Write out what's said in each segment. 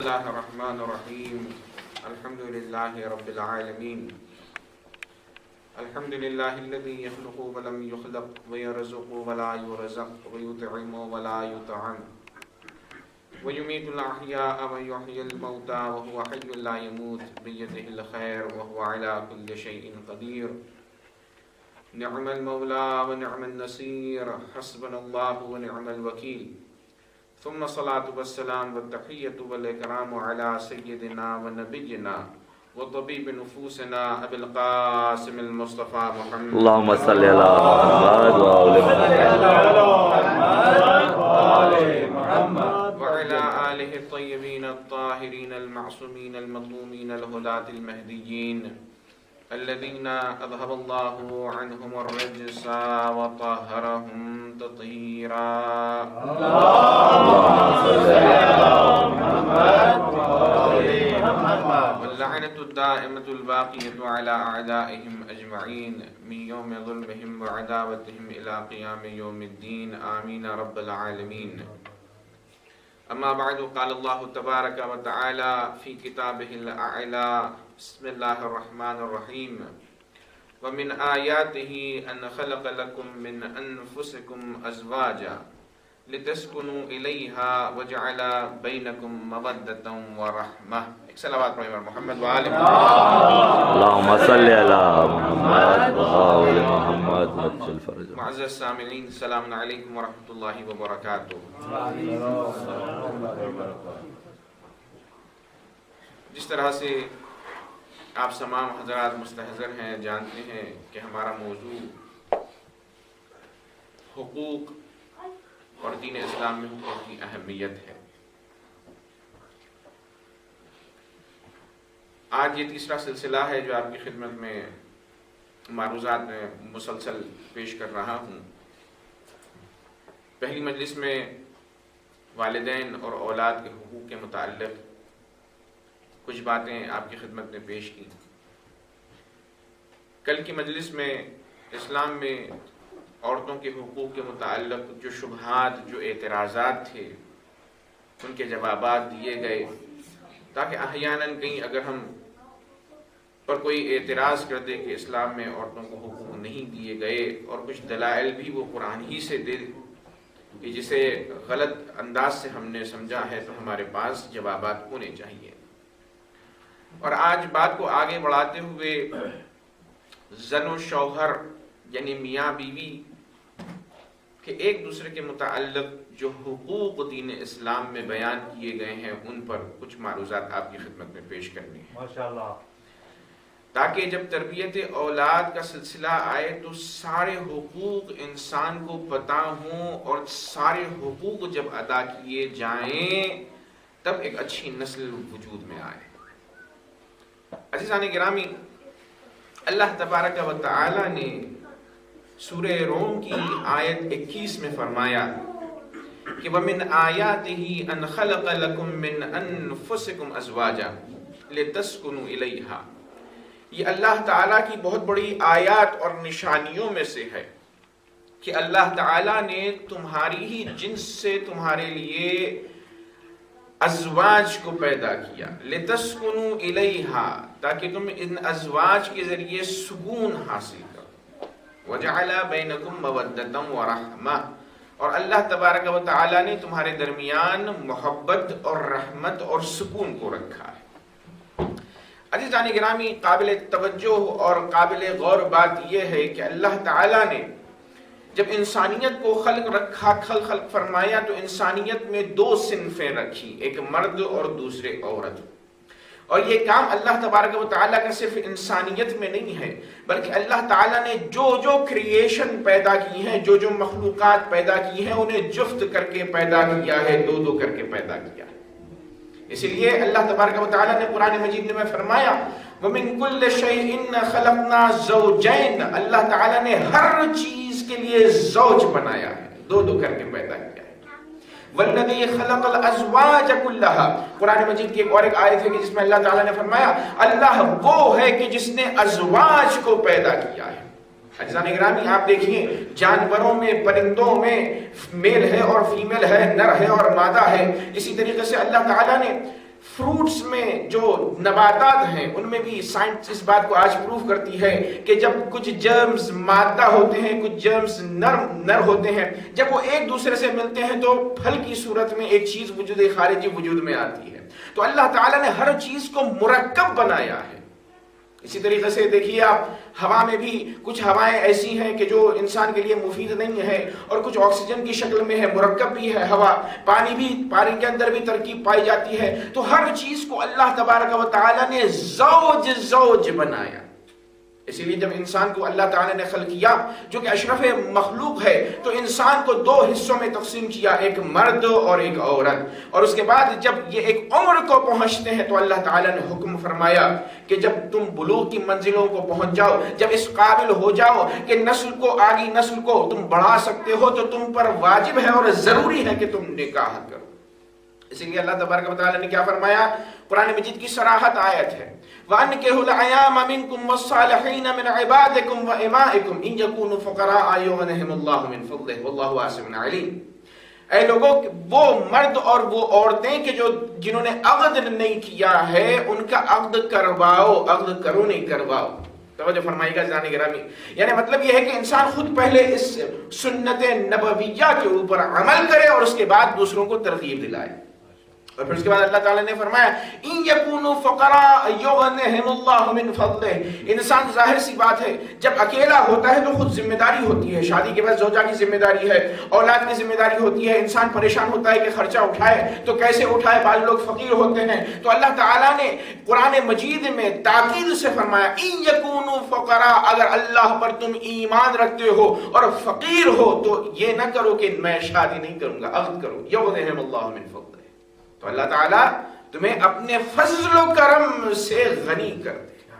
الله الرحمن الرحيم الحمد لله رب العالمين الحمد لله الذي يخلق ولم يخلق ويرزق ولا يرزق ويطعم ولا يطعم ويميت الأحياء ويحيي الموتى وهو حي لا يموت بيده الخير وهو على كل شيء قدير نعم المولى ونعم النصير حسبنا الله ونعم الوكيل ثم الصلاة والسلام والتحية والإكرام على سيدنا ونبينا وطبيب نفوسنا أبي القاسم المصطفى محمد اللهم صل على محمد وعلى آله الطيبين الطاهرين المعصومين المظلومين الهداة المهديين الذين أذهب الله عنهم الرجس وطهرهم تطهيرا واللعنة الدائمة الباقية على أعدائهم أجمعين من يوم ظلمهم وعداوتهم إلى قيام يوم الدين آمين رب العالمين أما بعد قال الله تبارك وتعالى في كتابه الأعلى بسم الله الرحمن الرحيم ومن آياته أن خلق لكم من أنفسكم أزواجا لتسكنوا إليها وجعل بينكم مودة ورحمة صلوات محمد وآل محمد اللهم صل على محمد وآل محمد وجل فرجه. معزز سامعین السلام علیکم ورحمۃ اللہ وبرکاتہ. جس طرح سے آپ تمام حضرات مستحضر ہیں، جانتے ہیں کہ ہمارا موضوع حقوق اور دین اسلام میں حقوق کی اہمیت ہے. آج یہ تیسرا سلسلہ ہے جو آپ کی خدمت میں معروضات میں مسلسل پیش کر رہا ہوں. پہلی مجلس میں والدین اور اولاد کے حقوق کے متعلق کچھ باتیں آپ کی خدمت میں پیش کی. کل کی مجلس میں اسلام میں عورتوں کے حقوق کے متعلق جو شبہات، جو اعتراضات تھے، ان کے جوابات دیے گئے، تاکہ احیاناً کہیں اگر ہم پر کوئی اعتراض کر دے کہ اسلام میں عورتوں کو حقوق نہیں دیے گئے اور کچھ دلائل بھی وہ قرآن ہی سے دے کہ جسے غلط انداز سے ہم نے سمجھا ہے، تو ہمارے پاس جوابات ہونے چاہیے. اور آج بات کو آگے بڑھاتے ہوئے زن و شوہر یعنی میاں بیوی کہ ایک دوسرے کے متعلق جو حقوق دین اسلام میں بیان کیے گئے ہیں ان پر کچھ معروضات آپ کی خدمت میں پیش کرنی ہیں، ماشاءاللہ، تاکہ جب تربیت اولاد کا سلسلہ آئے تو سارے حقوق انسان کو پتہ ہوں، اور سارے حقوق جب ادا کیے جائیں تب ایک اچھی نسل وجود میں آئے. عزیزان گرامی، اللہ تبارک و تعالی نے سورہ روم کی آیت 21 میں فرمایا کہ وَمِنْ آيَاتِهِ أَنْ خَلَقَ لَكُم مِّنْ أَنفُسِكُمْ أَزْوَاجًا لِتَسْكُنُوا إِلَيْهَا. یہ اللہ تعالیٰ کی بہت بڑی آیات اور نشانیوں میں سے ہے کہ اللہ تعالیٰ نے تمہاری ہی جنس سے تمہارے لیے ازواج کو پیدا کیا، لِتَسْكُنُوا إِلَيْهَا، تاکہ تم ان ازواج کے ذریعے سکون حاصل کرو. وَجَعَلَ بَيْنَكُمْ مَوَدَّةً وَرَحْمَةً، اور اللہ تبارک و تعالیٰ نے تمہارے درمیان محبت اور رحمت اور سکون کو رکھا ہے. عزیزان گرامی، قابل توجہ اور قابل غور بات یہ ہے کہ اللہ تعالیٰ نے جب انسانیت کو خلق فرمایا تو انسانیت میں دو صنفیں رکھی، ایک مرد اور دوسرے عورت. اور یہ کام اللہ تبارک و تعالیٰ کا صرف انسانیت میں نہیں ہے، بلکہ اللہ تعالیٰ نے جو کریشن پیدا کی ہیں، جو مخلوقات پیدا کی ہیں، انہیں جفت کر کے پیدا کیا ہے، دو کر کے پیدا کیا ہے. اسی لیے اللہ تبارک و تعالیٰ نے قرآن مجید میں فرمایا وَمِن كُلِّ شَيْءٍ خَلَقْنَا زَوْجَيْنِ، اللہ تعالیٰ نے ہر چیز کے لیے زوج بنایا ہے، دو کر کے پیدا کیا ہے. وَالَّذِي خَلَقَ الْأَزْوَاجَ كُلَّهَا، قرآن مجید کی ایک آیت ہے کہ جس میں اللہ تعالیٰ نے فرمایا اللہ وہ ہے کہ جس نے ازواج کو پیدا کیا ہے. عزیزان گرامی، آپ دیکھیے جانوروں میں، پرندوں میں میل ہے اور فیمیل ہے، نر ہے اور مادہ ہے. اسی طریقے سے اللہ تعالیٰ نے فروٹس میں جو نباتات ہیں ان میں بھی سائنس اس بات کو آج پروف کرتی ہے کہ جب کچھ جرمز مادہ ہوتے ہیں، کچھ جرمز نر ہوتے ہیں، جب وہ ایک دوسرے سے ملتے ہیں تو پھل کی صورت میں ایک چیز وجود خارجی وجود میں آتی ہے۔ تو اللہ تعالیٰ نے ہر چیز کو مرکب بنایا ہے۔ اسی طریقے سے دیکھیے آپ، ہوا میں بھی کچھ ہوائیں ایسی ہیں کہ جو انسان کے لیے مفید نہیں ہے، اور کچھ آکسیجن کی شکل میں ہے، مرکب بھی ہے ہوا، پانی کے اندر بھی ترکیب پائی جاتی ہے۔ تو ہر چیز کو اللہ تبارک و تعالی نے زوج بنایا۔ اسی لیے جب انسان کو اللہ تعالی نے خلق کیا جو کہ اشرف مخلوق ہے، تو انسان کو دو حصوں میں تقسیم کیا، ایک مرد اور ایک عورت۔ اور اس کے بعد جب یہ ایک عمر کو پہنچتے ہیں تو اللہ تعالی نے حکم فرمایا کہ جب تم بلوغ کی منزلوں کو پہنچ جاؤ، جب اس قابل ہو جاؤ کہ آگی نسل کو تم بڑھا سکتے ہو، تو تم پر واجب ہے اور ضروری ہے کہ تم نکاح کرو۔ اسی لیے اللہ تبارک و تعالی نے کیا فرمایا؟ قرآن مجید کی صراحت آیت ہے، وَأَنكِحُوا الْأَيَامَ مِنكُمْ وَالصَّالِحِينَ مِنْ عِبَادِكُمْ وَإِمَائِكُمْ إِنْ يَكُونُوا فُقَرَاءَ يُغْنِهِمُ اللَّهُ مِنْ فَضْلِهِ وَاللَّهُ وَاسِعٌ عَلِيمٌ۔ اے لوگوں، وہ مرد اور وہ عورتیں کہ جنہوں نے عقد نہیں کیا ہے، ان کا عقد کرواؤ، عقد کرو نہیں کرواؤ۔ توجہ فرمائیے گا جناب گرامی، یعنی مطلب یہ ہے کہ انسان خود پہلے اس سنت نبویہ کے اوپر عمل کرے اور اس کے بعد دوسروں کو ترغیب دلائے۔ اور پھر اس کے بعد اللہ تعالیٰ نے فرمایا ان یکونوا فقراء یغنہم اللہ من فضلہ۔ انسان ظاہر سی بات ہے جب اکیلا ہوتا ہے تو خود ذمہ داری ہوتی ہے، شادی کے بعد زوجہ کی ذمہ داری ہے، اولاد کی ذمہ داری ہوتی ہے، انسان پریشان ہوتا ہے کہ خرچہ اٹھائے تو کیسے اٹھائے، بعض لوگ فقیر ہوتے ہیں۔ تو اللہ تعالیٰ نے قرآن مجید میں تاکید سے فرمایا ان یکونوا فقراء، اگر اللہ پر تم ایمان رکھتے ہو اور فقیر ہو تو یہ نہ کرو کہ میں شادی نہیں کروں گا، عقد کرو، یغنہم اللہ من فضلہ۔ تو اللہ تعالیٰ تمہیں اپنے فضل و کرم سے غنی کر دے گا۔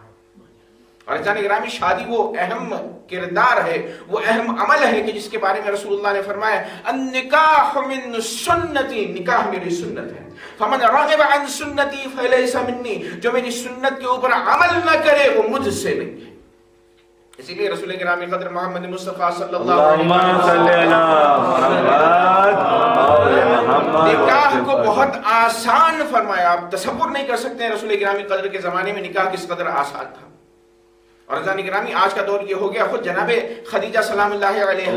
اور جان گرامی، شادی وہ اہم کردار ہے، وہ اہم عمل ہے کہ جس کے بارے میں رسول اللہ نے فرمایا النکاح من سنتی، نکاح میری سنت ہے، فمن راغب عن سنتی فلیس منی، جو میری سنت کے اوپر عمل نہ کرے وہ مجھ سے نہیں ہے۔ اسی لیے رسول گرامی قدر محمد مصطفیٰ صلی اللہ علیہ وسلم نکاح کو بہت آسان فرمایا۔ آپ تصور نہیں کر سکتے ہیں رسول گرامی قدر کے زمانے میں نکاح کس قدر آسان تھا۔ اور رضا گرامی آج کا دور یہ ہو گیا، خود جناب خدیجہ سلام اللہ علیہ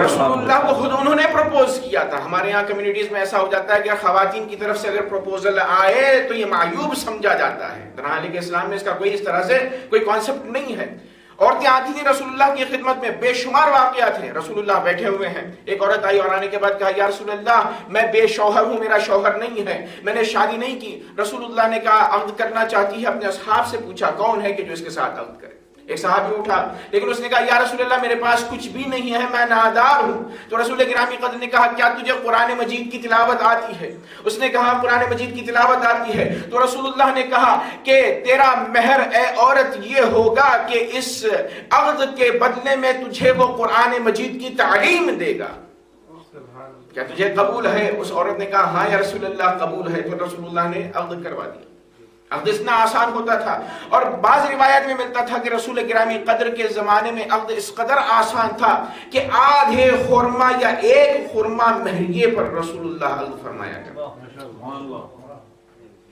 رسول اللہ کو خود انہوں نے پروپوز کیا تھا۔ ہمارے یہاں کمیونٹیز میں ایسا ہو جاتا ہے کہ خواتین کی طرف سے اگر پروپوزل آئے تو یہ معیوب سمجھا جاتا ہے، حالانکہ اسلام میں اس کا کوئی اس طرح سے کوئی کانسیپٹ نہیں ہے۔ عورتیں آتی تھیں رسول اللہ کی خدمت میں، بے شمار واقعات ہیں، رسول اللہ بیٹھے ہوئے ہیں، ایک عورت آئی اور آنے کے بعد کہا یا رسول اللہ میں بے شوہر ہوں، میرا شوہر نہیں ہے، میں نے شادی نہیں کی۔ رسول اللہ نے کہا عقد کرنا چاہتی ہے؟ اپنے اصحاب سے پوچھا کون ہے کہ جو اس کے ساتھ عقد کرے۔ ایک صحابی اٹھا، لیکن اس نے کہا یا رسول اللہ میرے پاس کچھ بھی نہیں ہے، میں نادار ہوں۔ تو رسول گرامی قدر نے کہا کیا تجھے قرآن مجید کی تلاوت آتی ہے؟ اس نے کہا قرآن مجید کی تلاوت آتی ہے۔ تو رسول اللہ نے کہا کہ تیرا مہر اے عورت یہ ہوگا کہ اس عقد کے بدلے میں تجھے وہ قرآن مجید کی تعلیم دے گا، کیا تجھے قبول ہے؟ اس عورت نے کہا ہاں یا رسول اللہ قبول ہے۔ تو رسول اللہ نے عقد کروا دیا۔ عقد اتنا آسان ہوتا تھا، اور بعض روایت میں ملتا تھا کہ رسول گرامی قدر کے زمانے میں عقد اس قدر آسان تھا کہ آدھے خرما یا ایک خرما مہریے پر رسول اللہ عقد فرمایا کرتا۔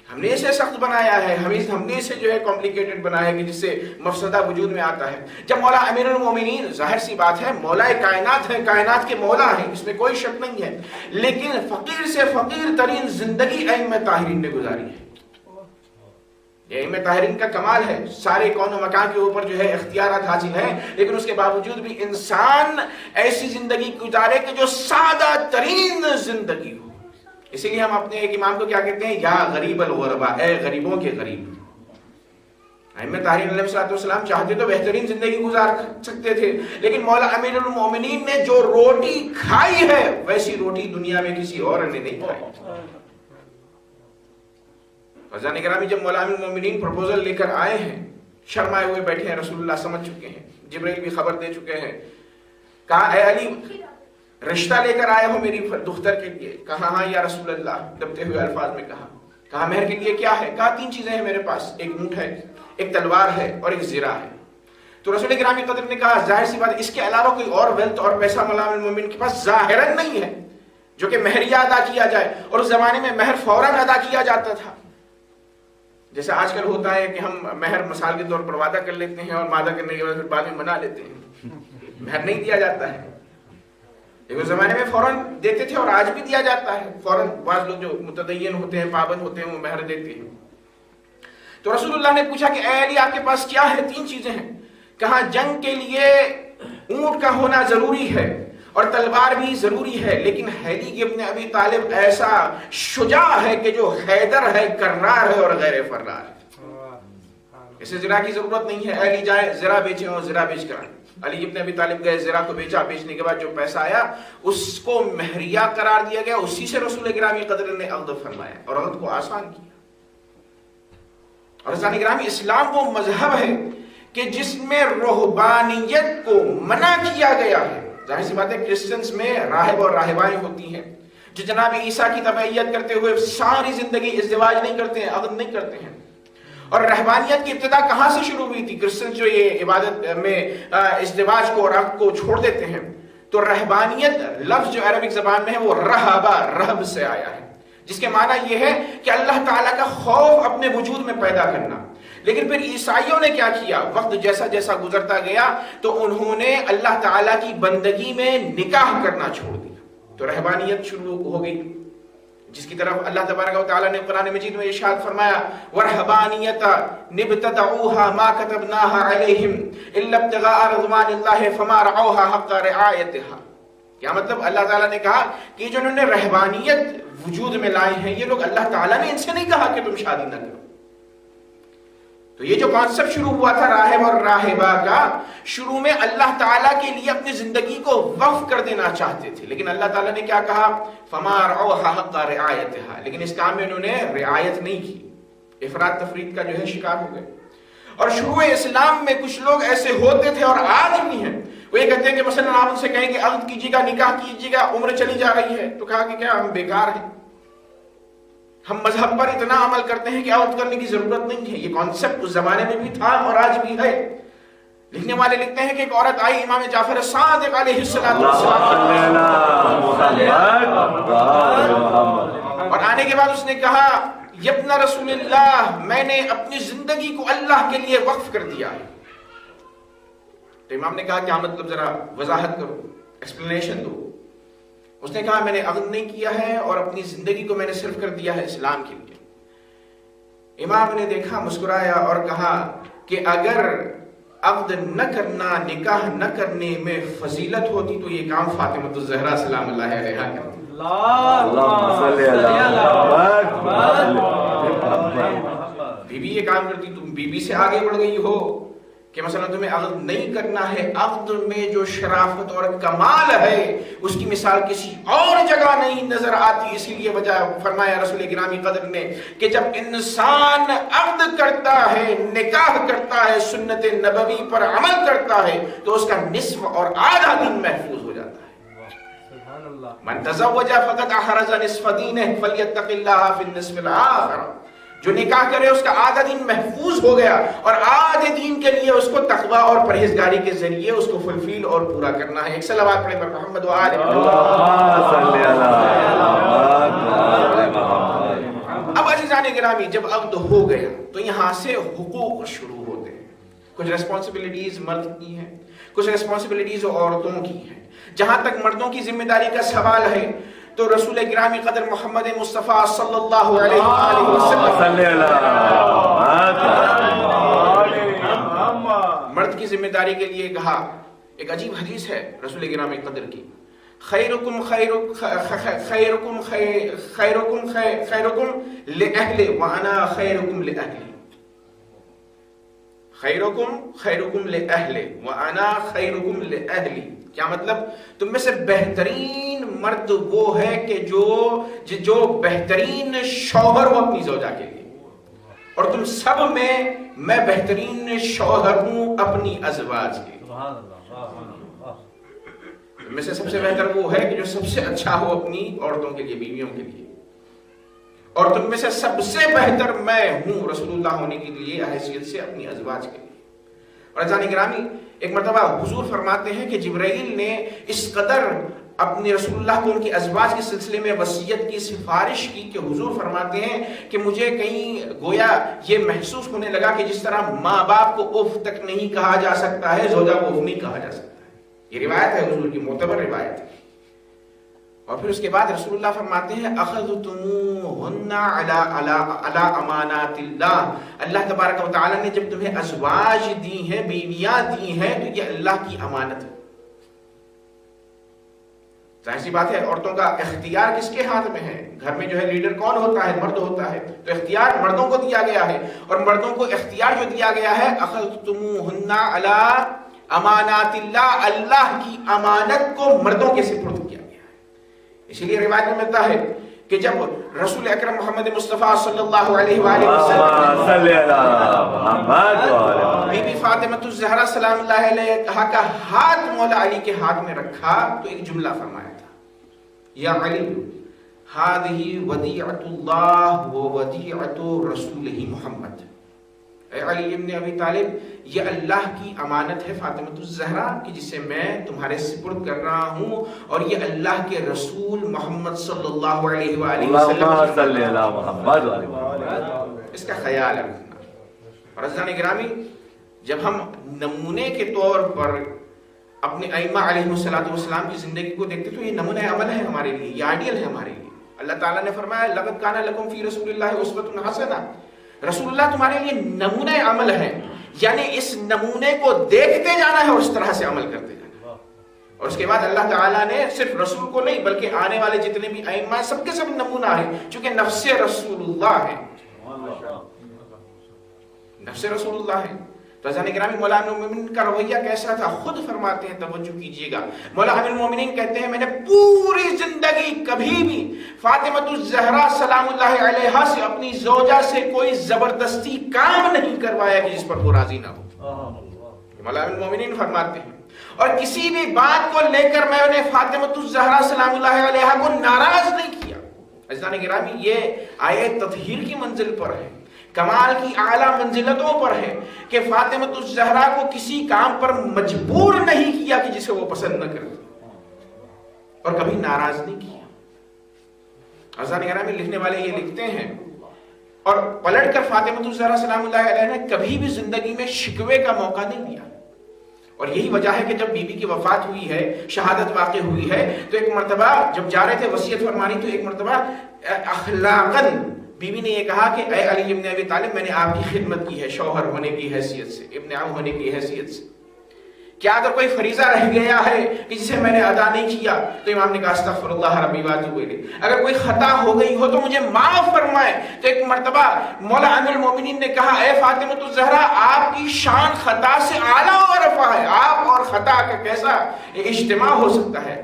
ہم نے اسے سخت بنایا ہے، ہم نے اسے جو ہے کمپلیکیٹڈ بنایا ہے کہ جس سے مفسدہ وجود میں آتا ہے۔ جب مولا امیر المومنین، ظاہر سی بات ہے مولا کائنات ہے، کائنات کے مولا ہیں، اس میں کوئی شک نہیں ہے، لیکن فقیر سے فقیر ترین زندگی ائمہ طاہرین نے گزاری ہے۔ یہ ائمہ طاہرین کا کمال ہے، سارے کون و مکان کے اوپر جو ہے اختیارات حاصل ہیں، لیکن اس کے باوجود بھی انسان ایسی زندگی گزارے کہ جو سادہ ترین زندگی ہو۔ اسی لیے ہم اپنے ایک امام کو کیا کہتے ہیں؟ یا غریب الغربا، اے غریبوں کے غریب۔ ائمہ طاہرین علیہ السلام چاہتے تو بہترین زندگی گزار سکتے تھے، لیکن مولا امیر المومنین نے جو روٹی کھائی ہے ویسی روٹی دنیا میں کسی اور نے نہیں کھائی۔ فضان گرامی جب مولا امیر المومنین پروپوزل لے کر آئے ہیں، شرمائے ہوئے بیٹھے ہیں، رسول اللہ سمجھ چکے ہیں، جبرائیل بھی خبر دے چکے ہیں، کہا اے علی رشتہ لے کر آئے ہو میری دختر کے لیے؟ کہا ہاں یا رسول اللہ، دبتے ہوئے الفاظ میں کہا مہر کے لیے کیا ہے؟ کہا تین چیزیں ہیں میرے پاس، ایک اونٹ ہے، ایک تلوار ہے اور ایک زرہ ہے۔ تو رسول گرامی قدر نے کہا ظاہر سی بات اس کے علاوہ کوئی اور ویلتھ اور پیسہ مولا امیر المومنین کے پاس ظاہراً نہیں ہے، جو کہ مہریہ ادا کیا جائے، اور اس زمانے میں مہر فوراً ادا کیا جاتا تھا. جیسے آج کل ہوتا ہے کہ ہم مہر مثال کے طور پر وعدہ کر لیتے ہیں اور وعدہ کرنے کے بعد پھر بعد میں منا لیتے ہیں، مہر نہیں دیا جاتا ہے. لیکن اس زمانے میں فوراً دیتے تھے اور آج بھی دیا جاتا ہے فوراً. بعض لوگ جو متدین ہوتے ہیں، پابند ہوتے ہیں، وہ مہر دیتے ہیں. تو رسول اللہ نے پوچھا کہ اے علی آپ کے پاس کیا ہے؟ 3 چیزیں ہیں. کہا جنگ کے لیے اونٹ کا ہونا ضروری ہے اور تلوار بھی ضروری ہے، لیکن علی ابن ابی طالب ایسا شجاع ہے کہ جو حیدر ہے، کرار ہے اور غیر فرار ہے. اسے زرا کی ضرورت نہیں ہے. علی جائے زرا بیچے اور زرا بیچ کر آئے. علی ابن ابی طالب گئے، زرا کو بیچا، بیچنے کے بعد جو پیسہ آیا اس کو مہریہ قرار دیا گیا. اسی سے رسول گرامی قدر نے عقد فرمایا اور عقد کو آسان کیا. اور رضوان گرامی اسلام وہ مذہب ہے کہ جس میں رہبانیت کو منع کیا گیا ہے. ظاہر سی بات ہے کرسچنس میں راہب اور راہبائیں ہوتی ہیں جو جناب عیسیٰ کی تبعیت کرتے ہوئے ساری زندگی ازدواج نہیں کرتے ہیں، عقد نہیں کرتے ہیں. اور رہبانیت کی ابتدا کہاں سے شروع ہوئی تھی؟ کرسچن جو یہ عبادت میں ازدواج کو اور عقد کو چھوڑ دیتے ہیں. تو رہبانیت لفظ جو عربک زبان میں ہے وہ رہبہ، رہب سے آیا ہے، جس کے معنی یہ ہے کہ اللہ تعالیٰ کا خوف اپنے وجود میں پیدا کرنا. لیکن پھر عیسائیوں نے کیا کیا؟ وقت جیسا جیسا گزرتا گیا تو انہوں نے اللہ تعالیٰ کی بندگی میں نکاح کرنا چھوڑ دیا. تو رہبانیت شروع ہو گئی، جس کی طرف اللہ تبارک و تعالیٰ نے قرآن مجید میں ارشاد فرمایا وَرَهْبَانِيَّةً نِبْتَدَعُوهَا مَا كَتَبْنَاهَا عَلَيْهِمْ إِلَّا ابْتِغَاءَ رِضْوَانِ اللَّهِ فَمَا رَعَوْهَا حَقَّ رِعَایَتِهَا. کیا مطلب؟ اللہ تعالیٰ نے کہا کہ جو انہوں نے رہبانیت وجود میں لائی ہے یہ لوگ، اللہ تعالیٰ نے ان سے نہیں کہا کہ تم شادی نہ کرو. تو یہ جو کانسیپٹ شروع ہوا تھا راہب اور راہبہ کا، شروع میں اللہ تعالیٰ کے لیے اپنی زندگی کو وقف کر دینا چاہتے تھے، لیکن اللہ تعالیٰ نے کیا کہا؟ فَمَا رَعَوْهَا حَقَّ رِعَایَتِهَا. لیکن اس کام میں انہوں نے رعایت نہیں کی، افراط تفرید کا جو ہے شکار ہو گئے. اور شروع اسلام میں کچھ لوگ ایسے ہوتے تھے اور آج بھی ہیں، وہ یہ کہتے ہیں کہ مثلا آپ ان سے کہیں کہ عقد کیجیے گا، نکاح کیجیے گا، عمر چلی جا رہی ہے، تو کہا کہ کیا ہم بیکار ہیں؟ ہم مذہب پر اتنا عمل کرتے ہیں کہ عقد کرنے کی ضرورت نہیں ہے. یہ کانسیپٹ اس زمانے میں بھی تھا اور آج بھی ہے. لکھنے والے لکھتے ہیں کہ ایک عورت آئی امام جعفر صادق علیہ السلام اور آنے کے بعد اس نے کہا یبن رسول اللہ، میں نے اپنی زندگی کو اللہ کے لیے وقف کر دیا ہے. تو امام نے کہا کیا مطلب؟ ذرا وضاحت کرو، ایکسپلینیشن دو. اس نے کہا میں نے عقد نہیں کیا ہے اور اپنی زندگی کو میں نے صرف کر دیا ہے اسلام کے لیے. امام نے دیکھا، مسکرایا اور کہا کہ اگر عقد نہ کرنا، نکاح نہ کرنے میں فضیلت ہوتی تو یہ کام فاطمہ الزہرا سلام اللہ علیہا کرتی. بی بی یہ کام کرتی، تم بی بی سے آگے بڑھ گئی ہو کہ مثلا تمہیں عقد نہیں کرنا ہے. عقد میں جو شرافت اور کمال ہے اس کی مثال کسی اور جگہ نہیں نظر آتی. اسی لیے وجہ فرمایا رسول گرامی قدر نے کہ جب انسان عقد کرتا ہے، نکاح کرتا ہے، سنت نبوی پر عمل کرتا ہے تو اس کا نصف اور آدھا دن محفوظ ہو جاتا ہے. من تزوج فقد احرز نصف دینہ فلیتق اللہ فی النصف الآخر. جو نکاح کرے اس کا آدھا دن محفوظ ہو گیا اور آدھے دن کے لیے اس کو تقویٰ اور پرہیزگاری کے ذریعے اس کو فلفیل اور پورا کرنا ہے. ایک صلوات پڑھیں پر محمد و آل محمد. اب عزیزان گرامی جب عقد ہو گیا تو یہاں سے حقوق شروع ہوتے ہیں. کچھ ریسپانسبلٹیز مرد کی ہیں، کچھ ریسپانسبلٹیز عورتوں کی ہیں. جہاں تک مردوں کی ذمہ داری کا سوال ہے تو رسول گرامی قدر محمد مصطفیٰ صلی اللہ علیہ وسلم مرد کی ذمہ داری کے لیے کہا. ایک عجیب حدیث ہے رسول گرامی قدر کی، خیرکم خیرکم خیرکم خیرکم لأہل وانا خیرکم لأہلی. خیرکم خیرکم لأہل وانا خیرکم لأہلی. کیا مطلب؟ تم میں سے بہترین مرد وہ ہے کہ جو بہترین شوہر ہو اپنی زوجہ کے لیے، اور تم سب میں بہترین شوہر ہوں اپنی ازواج کے لیے. تم میں سے سب سے بہتر وہ ہے کہ جو سب سے اچھا ہو اپنی عورتوں کے لیے، بیویوں کے لیے. اور تم میں سے سب سے بہتر میں ہوں رسول اللہ ہونے کے لیے حیثیت سے اپنی ازواج کے لیے. اور عزیزان گرامی ایک مرتبہ حضور فرماتے ہیں کہ جبرائیل نے اس قدر اپنے رسول اللہ کو ان کی ازواج کے سلسلے میں وصیت کی سفارش کی کہ حضور فرماتے ہیں کہ مجھے کہیں گویا یہ محسوس ہونے لگا کہ جس طرح ماں باپ کو اف تک نہیں کہا جا سکتا ہے، زوجہ کو اف نہیں کہا جا سکتا ہے۔ یہ روایت ہے حضور کی، معتبر روایت ہے۔ اور پھر اس کے بعد رسول اللہ فرماتے ہیں اخذتموہن علی امانات اللہ، اللہ تبارک و تعالی نے جب تمہیں ازواج دی ہیں، بیویاں دی ہیں، تو یہ اللہ کی امانت ہے۔ ظاہر سی بات ہے عورتوں کا اختیار کس کے ہاتھ میں ہے؟ گھر میں جو ہے لیڈر کون ہوتا ہے؟ مرد ہوتا ہے، تو اختیار مردوں کو دیا گیا ہے، اور مردوں کو اختیار جو دیا گیا ہے اخذتموہن علی امانات اللہ، اللہ کی امانت کو مردوں کے سپرد کیا گیا ہے۔ اسی لیے روایت میں ملتا ہے کہ جب رسول اکرم محمد مصطفیٰ صلی اللہ علیہ وآلہ وسلم بی بی فاطمہ الزہرا سلام اللہ علیہا کا ہاتھ مولا علی کے ہاتھ میں رکھا تو ایک جملہ فرمایا تھا، یا علی ہذہ ودیعۃ اللہ و ودیعۃ رسولہ محمد، اے علی ابن ابی طالب یہ اللہ کی امانت ہے فاطمہ الزہرا کہ جسے میں تمہارے سپرد کر رہا ہوں، اور یہ اللہ کے رسول محمد صلی اللہ علیہ وآلہ وسلم، اس کا خیال رکھنا۔ اور عزیزان گرامی، جب ہم نمونے کے طور پر اپنے ائمہ علیہ السلام کی زندگی کو دیکھتے تو یہ نمونہ عمل ہے ہمارے لیے، یہ آئیڈیل ہے ہمارے لیے۔ اللہ تعالیٰ نے فرمایا لقد کان لکم فی رسول اللہ اسوۃ حسنہ، رسول اللہ تمہارے لیے نمونہ عمل ہے، یعنی اس نمونے کو دیکھتے جانا ہے اور اس طرح سے عمل کرتے جانا ہے۔ اور اس کے بعد اللہ تعالیٰ نے صرف رسول کو نہیں بلکہ آنے والے جتنے بھی ائمہ سب کے سب نمونہ ہے، چونکہ نفس رسول اللہ ہے، نفس رسول اللہ ہے۔ تو عزیزان گرامی، مولا امیر المومنین کا رویہ کیسا تھا؟ خود فرماتے ہیں، توجہ کیجئے گا، مولا امیر المومنین کہتے ہیں میں نے پوری زندگی کبھی بھی فاطمہ الزہرا سلام اللہ علیہا سے اپنی زوجہ سے کوئی زبردستی کام نہیں کروایا کہ جس پر وہ راضی نہ ہو۔ مولا امیر المومنین فرماتے ہیں، اور کسی بھی بات کو لے کر میں نے فاطمہ الزہرا سلام اللہ علیہا کو ناراض نہیں کیا۔ عزیزان گرامی، یہ آیت تطہیر کی منزل پر ہے، کمال کی اعلیٰ منزلتوں پر ہے کہ فاطمہ الزہرا کو کسی کام پر مجبور نہیں کیا کہ جسے وہ پسند نہ کرتی، اور کبھی ناراض نہیں کیا۔ عزیزان گرامی، لکھنے والے یہ لکھتے ہیں، اور پلٹ کر فاطمہ الزہرا سلام اللہ علیہ نے کبھی بھی زندگی میں شکوے کا موقع نہیں دیا۔ اور یہی وجہ ہے کہ جب بی بی کی وفات ہوئی ہے، شہادت واقع ہوئی ہے، تو ایک مرتبہ جب جا رہے تھے وصیت فرمانی، تو ایک مرتبہ اخلاقاً بی بی نے یہ کہا کہ اے علی ابن ابی طالب میں نے آپ کی خدمت کی ہے شوہر ہونے کی حیثیت سے، ابن عم ہونے کی حیثیت سے، کیا اگر کوئی فریضہ رہ گیا ہے کہ جسے میں نے ادا نہیں کیا؟ تو امام نے کہا استغفر اللہ ربی واتوب الیہ، اگر کوئی خطا ہو گئی ہو تو مجھے معاف فرمائے۔ تو ایک مرتبہ مولا امیر المومنین نے کہا اے فاطمہ الزہرا آپ کی شان خطا سے اعلیٰ و رفع ہے، آپ اور خطا کا کیسا اجتماع ہو سکتا ہے؟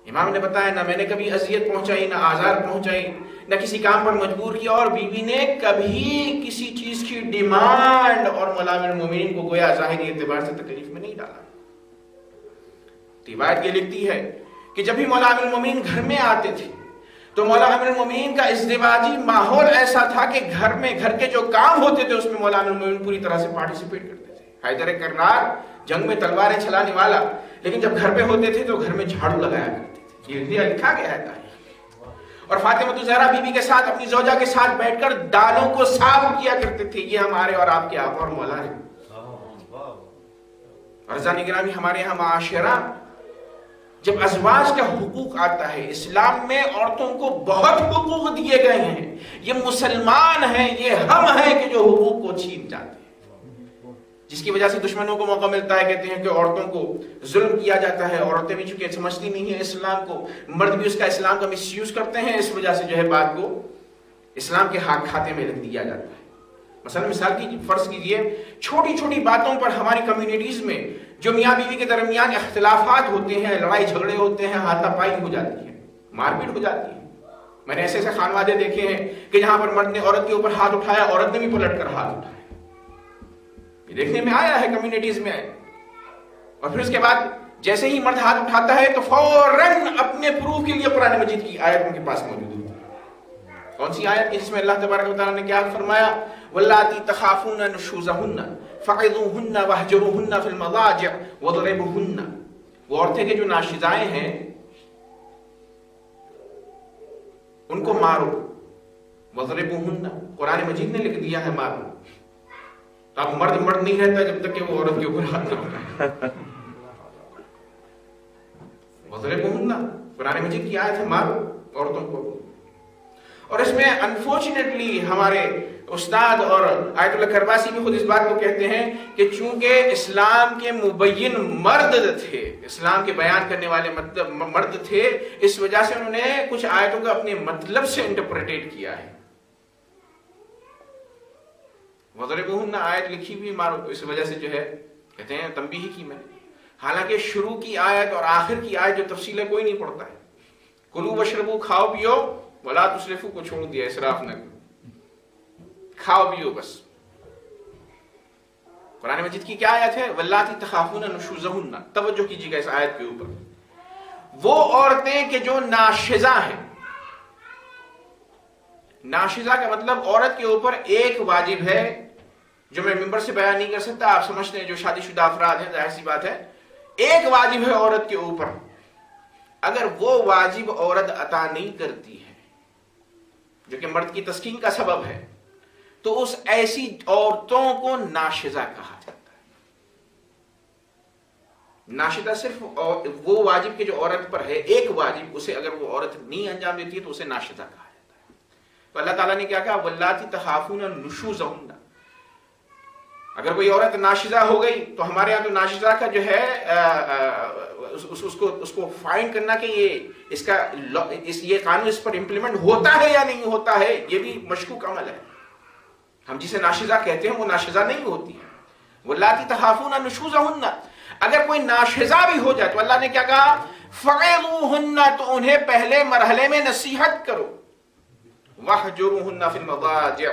امام نے بتایا نہ میں نے کبھی اذیت پہنچائی، نہ آزار پہنچائی، نہ کسی کام پر مجبور کیا، اور بی بی نے کبھی کسی چیز کی ڈیمانڈ اور مولا امیر المومنین کو گویا ظاہری اعتبار سے تکلیف میں نہیں ڈالا۔ روایت یہ لکھتی ہے کہ جب بھی مولا امیر المومنین گھر میں آتے تھے تو مولا امیر المومنین کا ازدواجی ماحول ایسا تھا کہ گھر میں گھر کے جو کام ہوتے تھے اس میں مولا امیر المومنین پوری طرح سے پارٹیسپیٹ کرتے تھے۔ حیدر کرار جنگ میں تلواریں چلانے والا، لیکن جب گھر پہ ہوتے تھے تو گھر میں جھاڑو لگایا کرتے تھے، یہ لکھا گیا ہے۔ اور فاطمہ الزہرا بی بی کے ساتھ اپنی زوجہ کے ساتھ بیٹھ کر دالوں کو صاف کیا کرتے تھے۔ یہ ہمارے اور آپ کے آقا اور مولا ہے۔ اور عزیزان گرامی، ہمارے یہاں معاشرہ جب ازواج کا حقوق آتا ہے، اسلام میں عورتوں کو بہت حقوق دیے گئے ہیں، یہ مسلمان ہیں، یہ ہم ہیں کہ جو حقوق کو چھین جاتے ہیں، جس کی وجہ سے دشمنوں کو موقع ملتا ہے، کہتے ہیں کہ عورتوں کو ظلم کیا جاتا ہے، عورتیں بھی چونکہ سمجھتی نہیں ہیں اسلام کو، مرد بھی اس کا اسلام کا مس یوز کرتے ہیں، اس وجہ سے جو ہے بات کو اسلام کے ہاتھ کھاتے میں رکھ دیا جاتا ہے۔ مثلا مثال کی فرض کیجئے، چھوٹی چھوٹی باتوں پر ہماری کمیونٹیز میں جو میاں بیوی کے درمیان اختلافات ہوتے ہیں، لڑائی جھگڑے ہوتے ہیں، ہاتھا پائی ہو جاتی ہے، مار پیٹ ہو جاتی ہے۔ میں نے ایسے ایسے خانوادے دیکھے ہیں کہ جہاں پر مرد نے عورت کے اوپر ہاتھ اٹھایا، عورت نے بھی پلٹ کر ہاتھ اٹھایا، دیکھنے میں آیا ہے کمیونٹیز میں۔ اور پھر اس کے بعد جیسے ہی مرد ہاتھ اٹھاتا ہے تو فوراً اپنے پروف کے لیے قرآن مجید کی آیت ان کے پاس موجود ہوتی ہے۔ کون سی آیت؟ جس میں اللہ تبارک و تعالیٰ نے کیا فرمایا؟ واللاتی تخافون نشوزہن فعظوہن واہجروہن فی المضاجع وضربوہن وہ عورتیں کہ جو ناشزائیں ہیں ان کو مارو. وَضْرِبُوهُنَّ قرآن مجید نے لکھ دیا ہے مارو. تو اب مرد نہیں رہتا جب تک کہ وہ عورت کے اوپر ہاتھ نہ اٹھائے. وَضْرِبُوهُنَّ قرآن مجید کی آیت ہے مارو عورتوں کو. اور اس میں انفارچونیٹلی ہمارے استاد اور آیت اللہ کرباسی بھی خود اس بات کو کہتے ہیں کہ چونکہ اسلام کے مبین مرد تھے، اسلام کے بیان کرنے والے مرد تھے، اس وجہ سے انہوں نے کچھ آیتوں کو اپنے مطلب سے انٹرپریٹیٹ کیا ہے. وَضْرِبُوهُنَّ آیت لکھی بھی مارو، اس وجہ سے جو ہے کہتے ہیں تنبیہ کی میں. حالانکہ شروع کی آیت اور آخر کی آیت جو تفصیل ہے کوئی نہیں پڑھتا ہے. کلو وشربو کھاؤ پیو، ولا تسرفو کو چھوڑ دیا، اسراف نہ کرو، کھاؤ پیو بس. قرآن مجید کی کیا آیت ہے؟ واللاتی تخافون نشوزہن. توجہ کیجیے گا اس آیت کے اوپر. وہ عورتیں کہ جو ناشزہ ہیں، ناشزہ کا مطلب عورت کے اوپر ایک واجب ہے جو میں ممبر سے بیان نہیں کر سکتا، آپ سمجھتے ہیں جو شادی شدہ افراد ہیں، ظاہر سی بات ہے ایک واجب ہے عورت کے اوپر. اگر وہ واجب عورت عطا نہیں کرتی ہے جو کہ مرد کی تسکین کا سبب ہے، تو اس ایسی عورتوں کو ناشزہ کہا جاتا ہے. ناشزہ صرف وہ واجب کے جو عورت پر ہے، ایک واجب، اسے اگر وہ عورت نہیں انجام دیتی ہے تو اسے ناشزہ کہا جاتا ہے. تو اللہ تعالیٰ نے کیا کہا؟ واللاتی تخافون نشوزہن. اگر کوئی عورت ناشزہ ہو گئی تو ہمارے یہاں تو ناشزہ کا جو ہے اس کو فائنڈ کرنا کہ یہ قانون اس پر امپلیمنٹ ہوتا ہے یا نہیں ہوتا ہے، یہ بھی مشکوک عمل ہے. ہم جسے ناشزہ کہتے ہیں وہ ناشزہ نہیں ہوتی ہے. واللاتی تخافون نشوزہن. اگر کوئی ناشزہ بھی ہو جائے تو اللہ نے کیا کہا؟ فعظوہن، تو انہیں پہلے مرحلے میں نصیحت کرو. واہجروہن فی المضاجع.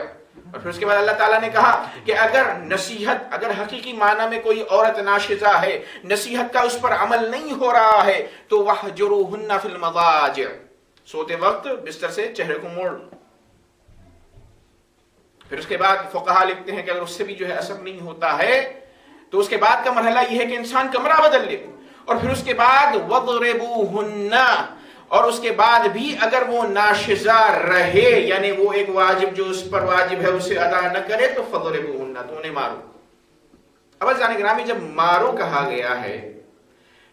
اور پھر اس کے بعد اللہ تعالیٰ نے کہا کہ اگر نصیحت، اگر حقیقی معنی میں کوئی عورت ناشزہ ہے، نصیحت کا اس پر عمل نہیں ہو رہا ہے، تو وَاحْجُرُوهُنَّ فِي الْمَضَاجِعِ، سوتے وقت بستر سے چہرے کو موڑ. پھر اس کے بعد فقہا لکھتے ہیں کہ اگر اس سے بھی جو ہے اثر نہیں ہوتا ہے تو اس کے بعد کا مرحلہ یہ ہے کہ انسان کمرہ بدل لے. اور پھر اس کے بعد وَضْرِبُوهُنَّ، اور اس کے بعد بھی اگر وہ ناشزہ رہے، یعنی وہ ایک واجب جو اس پر واجب ہے اسے ادا نہ کرے، تو فَضْرِبُوهُنَّ، تو انہیں مارو. اب عزیزان گرامی، جب مارو کہا گیا ہے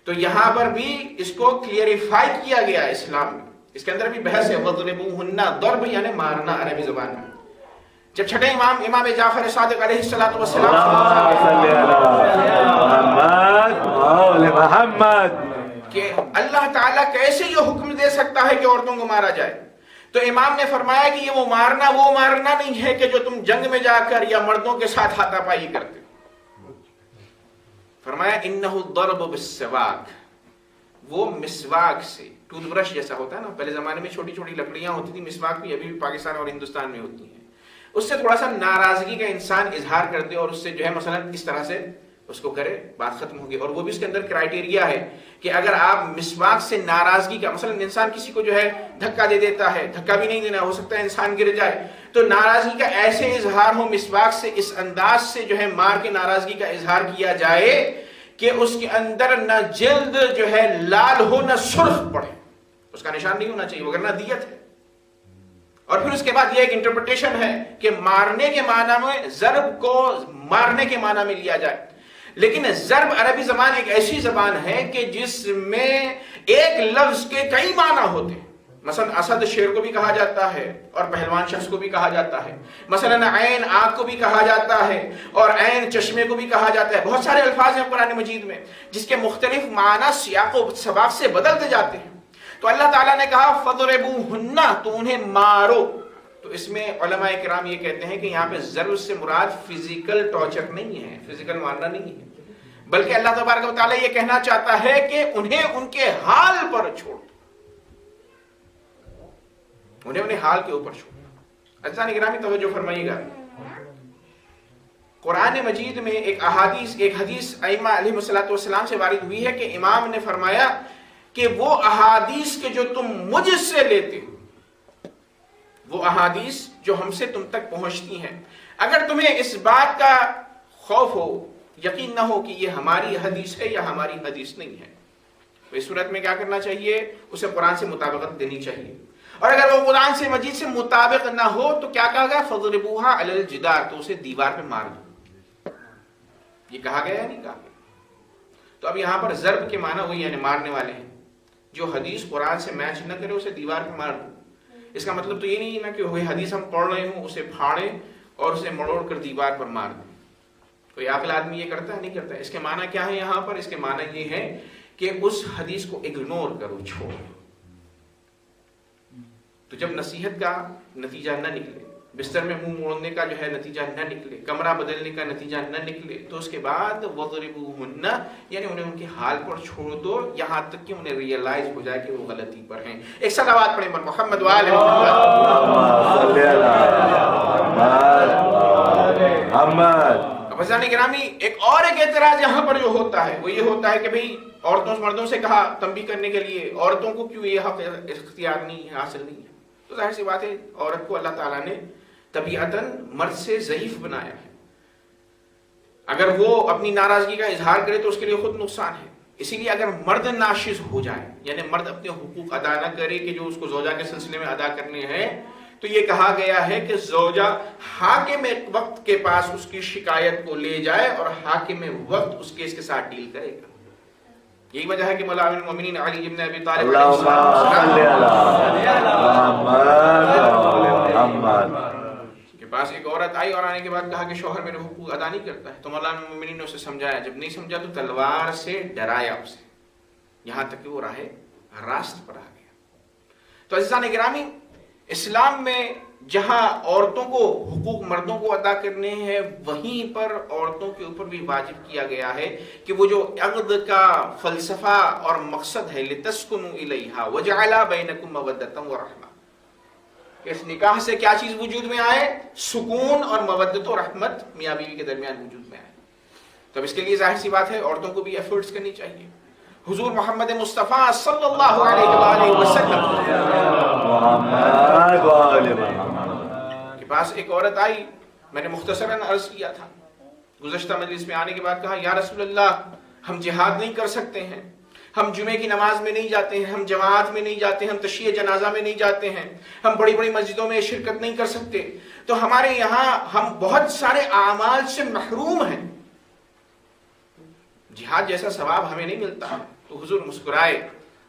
تو یہاں پر بھی اس کو کلیئریفائی کیا گیا ہے اسلام میں. اس کے اندر بھی بحث ہے. وَضْرِبُوهُنَّ، ضرب یعنی مارنا عربی زبان میں. جب چھٹے امام جعفر صادق علیہ السلام کہ اللہ تعالیٰ کیسے یہ حکم دے سکتا ہے کہ عورتوں کو مارا جائے، تو امام نے فرمایا کہ یہ وہ مارنا نہیں ہے کہ جو تم جنگ میں جا کر یا مردوں کے ساتھ ہاتھا پائی کرتے. فرمایا انہ الضرب بالسواک، وہ مسواک سے، ٹوتھ برش جیسا ہوتا ہے نا، پہلے زمانے میں چھوٹی چھوٹی لکڑیاں ہوتی تھی، مسواک بھی ابھی بھی پاکستان اور ہندوستان میں ہوتی ہیں. اس سے تھوڑا سا ناراضگی کا انسان اظہار کر دے اور اس سے جو ہے مثلا اس طرح سے اس کو کرے، بات ختم ہوگی. اور وہ بھی اس کے اندر کرائٹیریا ہے کہ اگر آپ مسواک سے ناراضگی کا، مثلا انسان کسی کو جو ہے دھکا دے دیتا ہے، دھکا بھی نہیں دینا، ہو سکتا ہے انسان گر جائے، تو ناراضگی کا ایسے اظہار ہو مسواک سے، اس انداز سے جو ہے مار کے ناراضگی کا اظہار کیا جائے کہ اس کے اندر نہ جلد جو ہے لال ہو نہ سرخ پڑے، اس کا نشان نہیں ہونا چاہیے، وگرنہ دیت ہے. اور پھر اس کے بعد یہ ایک انٹرپریٹیشن ہے کہ مارنے کے معنی میں ضرب کو مارنے کے معنی میں لیا جائے. لیکن ضرب عربی زبان ایک ایسی زبان ہے کہ جس میں ایک لفظ کے کئی معنی ہوتے ہیں. مثلا اسد شیر کو بھی کہا جاتا ہے اور پہلوان شخص کو بھی کہا جاتا ہے. مثلا عین آنکھ کو بھی کہا جاتا ہے اور عین چشمے کو بھی کہا جاتا ہے. بہت سارے الفاظ ہیں قرآن مجید میں جس کے مختلف معنی سیاق و سباق سے بدلتے جاتے ہیں. تو اللہ تعالیٰ نے کہا فَضْرِبُوهُنَّ، تو انہیں مارو. تو اس میں علماء کرام یہ کہتے ہیں کہ یہاں پہ ضرب سے مراد فزیکل ٹارچر نہیں ہے، فزیکل مارنا نہیں ہے، بلکہ اللہ تبارک و تعالیٰ یہ کہنا چاہتا ہے کہ انہیں ان کے حال پر چھوڑ، انہیں حال کے اوپر چھوڑ. عزیزان گرامی توجہ فرمائیے گا، قرآن مجید میں ایک حدیث ائمہ علیہ السلام سے وارد ہوئی ہے کہ امام نے فرمایا کہ وہ احادیث کے جو تم مجھ سے لیتے ہو، وہ احادیث جو ہم سے تم تک پہنچتی ہیں، اگر تمہیں اس بات کا خوف ہو، یقین نہ ہو کہ یہ ہماری حدیث ہے یا ہماری حدیث نہیں ہے، تو اس صورت میں کیا کرنا چاہیے؟ اسے قرآن سے مطابقت دینی چاہیے. اور اگر وہ قرآن سے مجید سے مطابق نہ ہو تو کیا کہا گیا؟ فَضْرِبُوهَا عَلَى الْجِدَارِ، تو اسے دیوار پہ مار دو. یہ کہا گیا یا نہیں کہا گیا؟ تو اب یہاں پر ضرب کے معنی وہی یعنی مارنے والے ہیں. جو حدیث قرآن سے میچ نہ کرے اسے دیوار پہ مار دو. اس کا مطلب تو یہ نہیں ہے نا کہ وہی حدیث ہم پڑھ رہے ہوں اسے پھاڑیں اور اسے مڑوڑ کر دیوار پر مار دیں. کوئی عاقل آدمی یہ کرتا ہے؟ نہیں کرتا. اس کے معنی کیا ہے یہاں پر؟ اس کے معنی یہ ہے کہ اس حدیث کو اگنور کرو، چھوڑو. تو جب نصیحت کا نتیجہ نہ نکلے، بستر میں منہ موڑنے کا جو ہے نتیجہ نہ نکلے، کمرہ بدلنے کا نتیجہ نہ نکلے، تو اس کے بعد وَضْرِبُوهُنَّ، یعنی انہیں ان کے حال پر چھوڑ دو یہاں تک کہ انہیں ریئلائز ہو جائے کہ وہ غلطی پر ہیں. ایک صلوات پڑھیں محمد وآل محمد. عزیزان گرامی، ایک اعتراض یہاں پر جو ہوتا ہے وہ یہ ہوتا ہے کہ بھئی عورتوں مردوں سے کہا تنبیہ کرنے کے لیے، عورتوں کو کیوں یہ حق اختیار نہیں ہے، حاصل نہیں ہے؟ تو ظاہر سی بات ہے عورت کو اللہ تعالیٰ نے طبیعتاً مرد سے ضعیف بنایا ہے. اگر وہ اپنی ناراضگی کا اظہار کرے تو اس کے لیے خود نقصان ہے. اسی لیے اگر مرد ناشز ہو جائے، یعنی مرد اپنے حقوق ادا نہ کرے کہ جو اس کو زوجہ کے سلسلے میں ادا کرنے ہیں، تو یہ کہا گیا ہے کہ زوجہ حاکم وقت کے پاس اس کی شکایت کو لے جائے اور حاکم وقت اس کیس کے ساتھ ڈیل کرے گا. یہی وجہ ہے کہ مولا امیر المومنین علی ابن ابی طالب کے پاس ایک عورت آئی اور آنے کے بعد کہا کہ شوہر میرے حقوق ادا نہیں کرتا ہے. تو مولا امیر المومنین نے اسے سمجھایا. جب نہیں سمجھا تو تلوار سے ڈرایا اسے، یہاں تک کہ وہ راہ راست پر آ گیا. تو عزیزان گرامی، اسلام میں جہاں عورتوں کو حقوق مردوں کو ادا کرنے ہیں، وہیں پر عورتوں کے اوپر بھی واجب کیا گیا ہے کہ وہ جو عقد کا فلسفہ اور مقصد ہے لِتَسْكُنُوا إِلَيْهَا وَجَعَلَ بَيْنَكُمْ مَوَدَّةً وَرَحْمَةً، اس نکاح سے کیا چیز وجود میں آئے؟ سکون اور مودت و رحمت میاں بیوی کے درمیان وجود میں آئے. تو اس کے لیے ظاہر سی بات ہے عورتوں کو بھی ایفرٹس کرنی چاہیے. حضور محمد مصطفیٰ صلی اللہ علیہ وآلہ وسلم کے پاس ایک عورت آئی. میں نے مختصراً عرض کیا تھا گزشتہ مجلس میں آنے کے بعد، کہا یا رسول اللہ ہم جہاد نہیں کر سکتے ہیں، ہم جمعے کی نماز میں نہیں جاتے ہیں، ہم جماعت میں نہیں جاتے ہیں، ہم تشییع جنازہ میں نہیں جاتے ہیں، ہم بڑی بڑی مسجدوں میں شرکت نہیں کر سکتے، تو ہمارے یہاں ہم بہت سارے اعمال سے محروم ہیں، جہاد جیسا ثواب ہمیں نہیں ملتا. تو حضور مسکرائے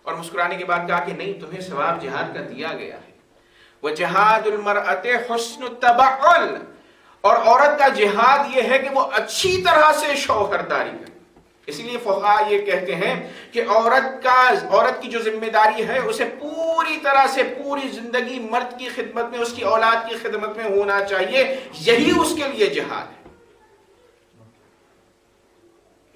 اور مسکرانے کے بعد کہا کہ نہیں، تمہیں ثواب جہاد کا دیا گیا ہے. وَجِهَادُ الْمَرْأَةِ حُسْنُ التَّبَعُّلِ، اور عورت کا جہاد یہ ہے کہ وہ اچھی طرح سے شوہرداری کرے. اسی لیے فقہاء یہ کہتے ہیں کہ عورت کی جو ذمہ داری ہے اسے پوری طرح سے پوری زندگی مرد کی خدمت میں، اس کی اولاد کی خدمت میں ہونا چاہیے. یہی اس کے لیے جہاد ہے.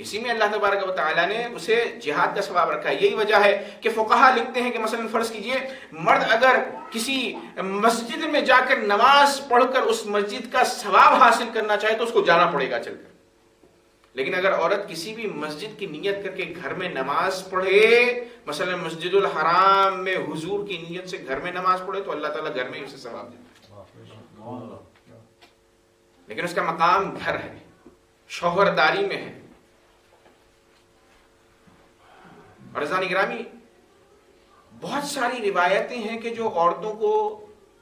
اسی میں اللہ تبارک و تعالیٰ نے اسے جہاد کا ثواب رکھا ہے. یہی وجہ ہے کہ فقہاء لکھتے ہیں کہ مثلا فرض کیجئے مرد اگر کسی مسجد میں جا کر نماز پڑھ کر اس مسجد کا ثواب حاصل کرنا چاہے تو اس کو جانا پڑے گا چل کر. لیکن اگر عورت کسی بھی مسجد کی نیت کر کے گھر میں نماز پڑھے، مثلا مسجد الحرام میں حضور کی نیت سے گھر میں نماز پڑھے، تو اللہ تعالیٰ گھر میں ہی اسے ثواب دیتا ہے. لیکن اس کا مقام گھر ہے، شوہرداری میں ہے. اور عزیزان گرامی، بہت ساری روایتیں ہیں کہ جو عورتوں کو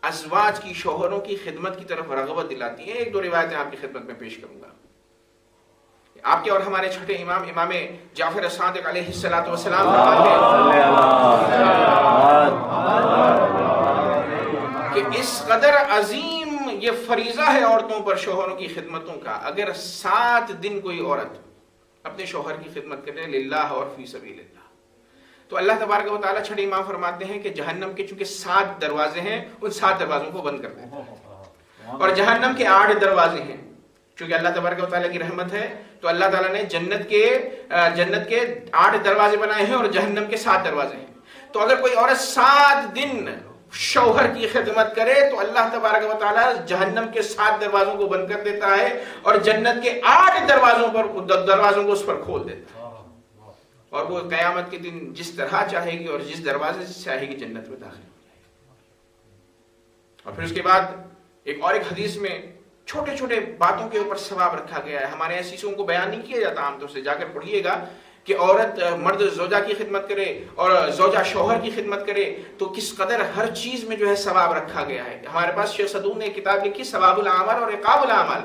ازواج کی، شوہروں کی خدمت کی طرف رغبت دلاتی ہیں. ایک دو روایتیں آپ کی خدمت میں پیش کروں گا. آپ کے اور ہمارے چھٹے امام جعفر صادق علیہ السلام کہ اس قدر عظیم یہ فریضہ ہے عورتوں پر شوہروں کی خدمتوں کا، اگر 7 دن کوئی عورت اپنے شوہر کی خدمت کرے للہ اور فی سبیل اللہ، تو اللہ تبارک و تعالیٰ چھٹے امام فرماتے ہیں کہ جہنم کے چونکہ 7 دروازے ہیں، ان 7 دروازوں کو بند کر دیتے ہیں. اور جہنم کے 8 دروازے ہیں. چونکہ اللہ تبارک و تعالیٰ کی رحمت ہے تو اللہ تعالیٰ نے جنت کے 8 دروازے بنائے ہیں اور جہنم کے 7 دروازے ہیں. تو اگر کوئی عورت 7 دن شوہر کی خدمت کرے تو اللہ تبارک و تعالیٰ جہنم کے 7 دروازوں کو بند کر دیتا ہے اور جنت کے 8 دروازوں کو اس پر کھول دیتا ہے. اور وہ قیامت کے دن جس طرح چاہے گی اور جس دروازے سے چاہے گی جنت میں داخل ہو جائے گی. اور پھر اس کے بعد ایک حدیث میں چھوٹے چھوٹے باتوں کے اوپر ثواب رکھا گیا ہے. ہمارے یہاں چیزوں کو بیان نہیں کیا جاتا عام طور سے، جا کر پڑھیے گا کہ عورت مرد زوجہ کی خدمت کرے اور زوجہ شوہر کی خدمت کرے تو کس قدر ہر چیز میں جو ہے ثواب رکھا گیا ہے. ہمارے پاس شیخ صدوق نے کتاب لکھی ثواب الاعمال اور عقاب الاعمال،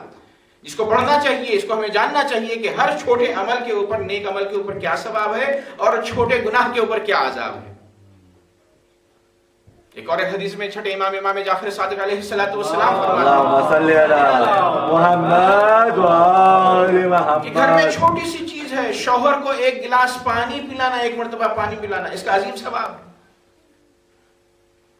جس کو پڑھنا چاہیے، اس کو ہمیں جاننا چاہیے کہ ہر چھوٹے عمل کے اوپر، نیک عمل کے اوپر کیا ثواب ہے اور چھوٹے گناہ کے اوپر کیا عذاب ہے. ایک اور حدیث میں چھٹے امام جعفر صادق علیہ السلام فرماتے ہیں کہ گھر میں چھوٹی سی چیز ہے، شوہر کو ایک گلاس پانی پلانا، ایک مرتبہ پانی پلانا، اس کا عظیم ثواب ہے.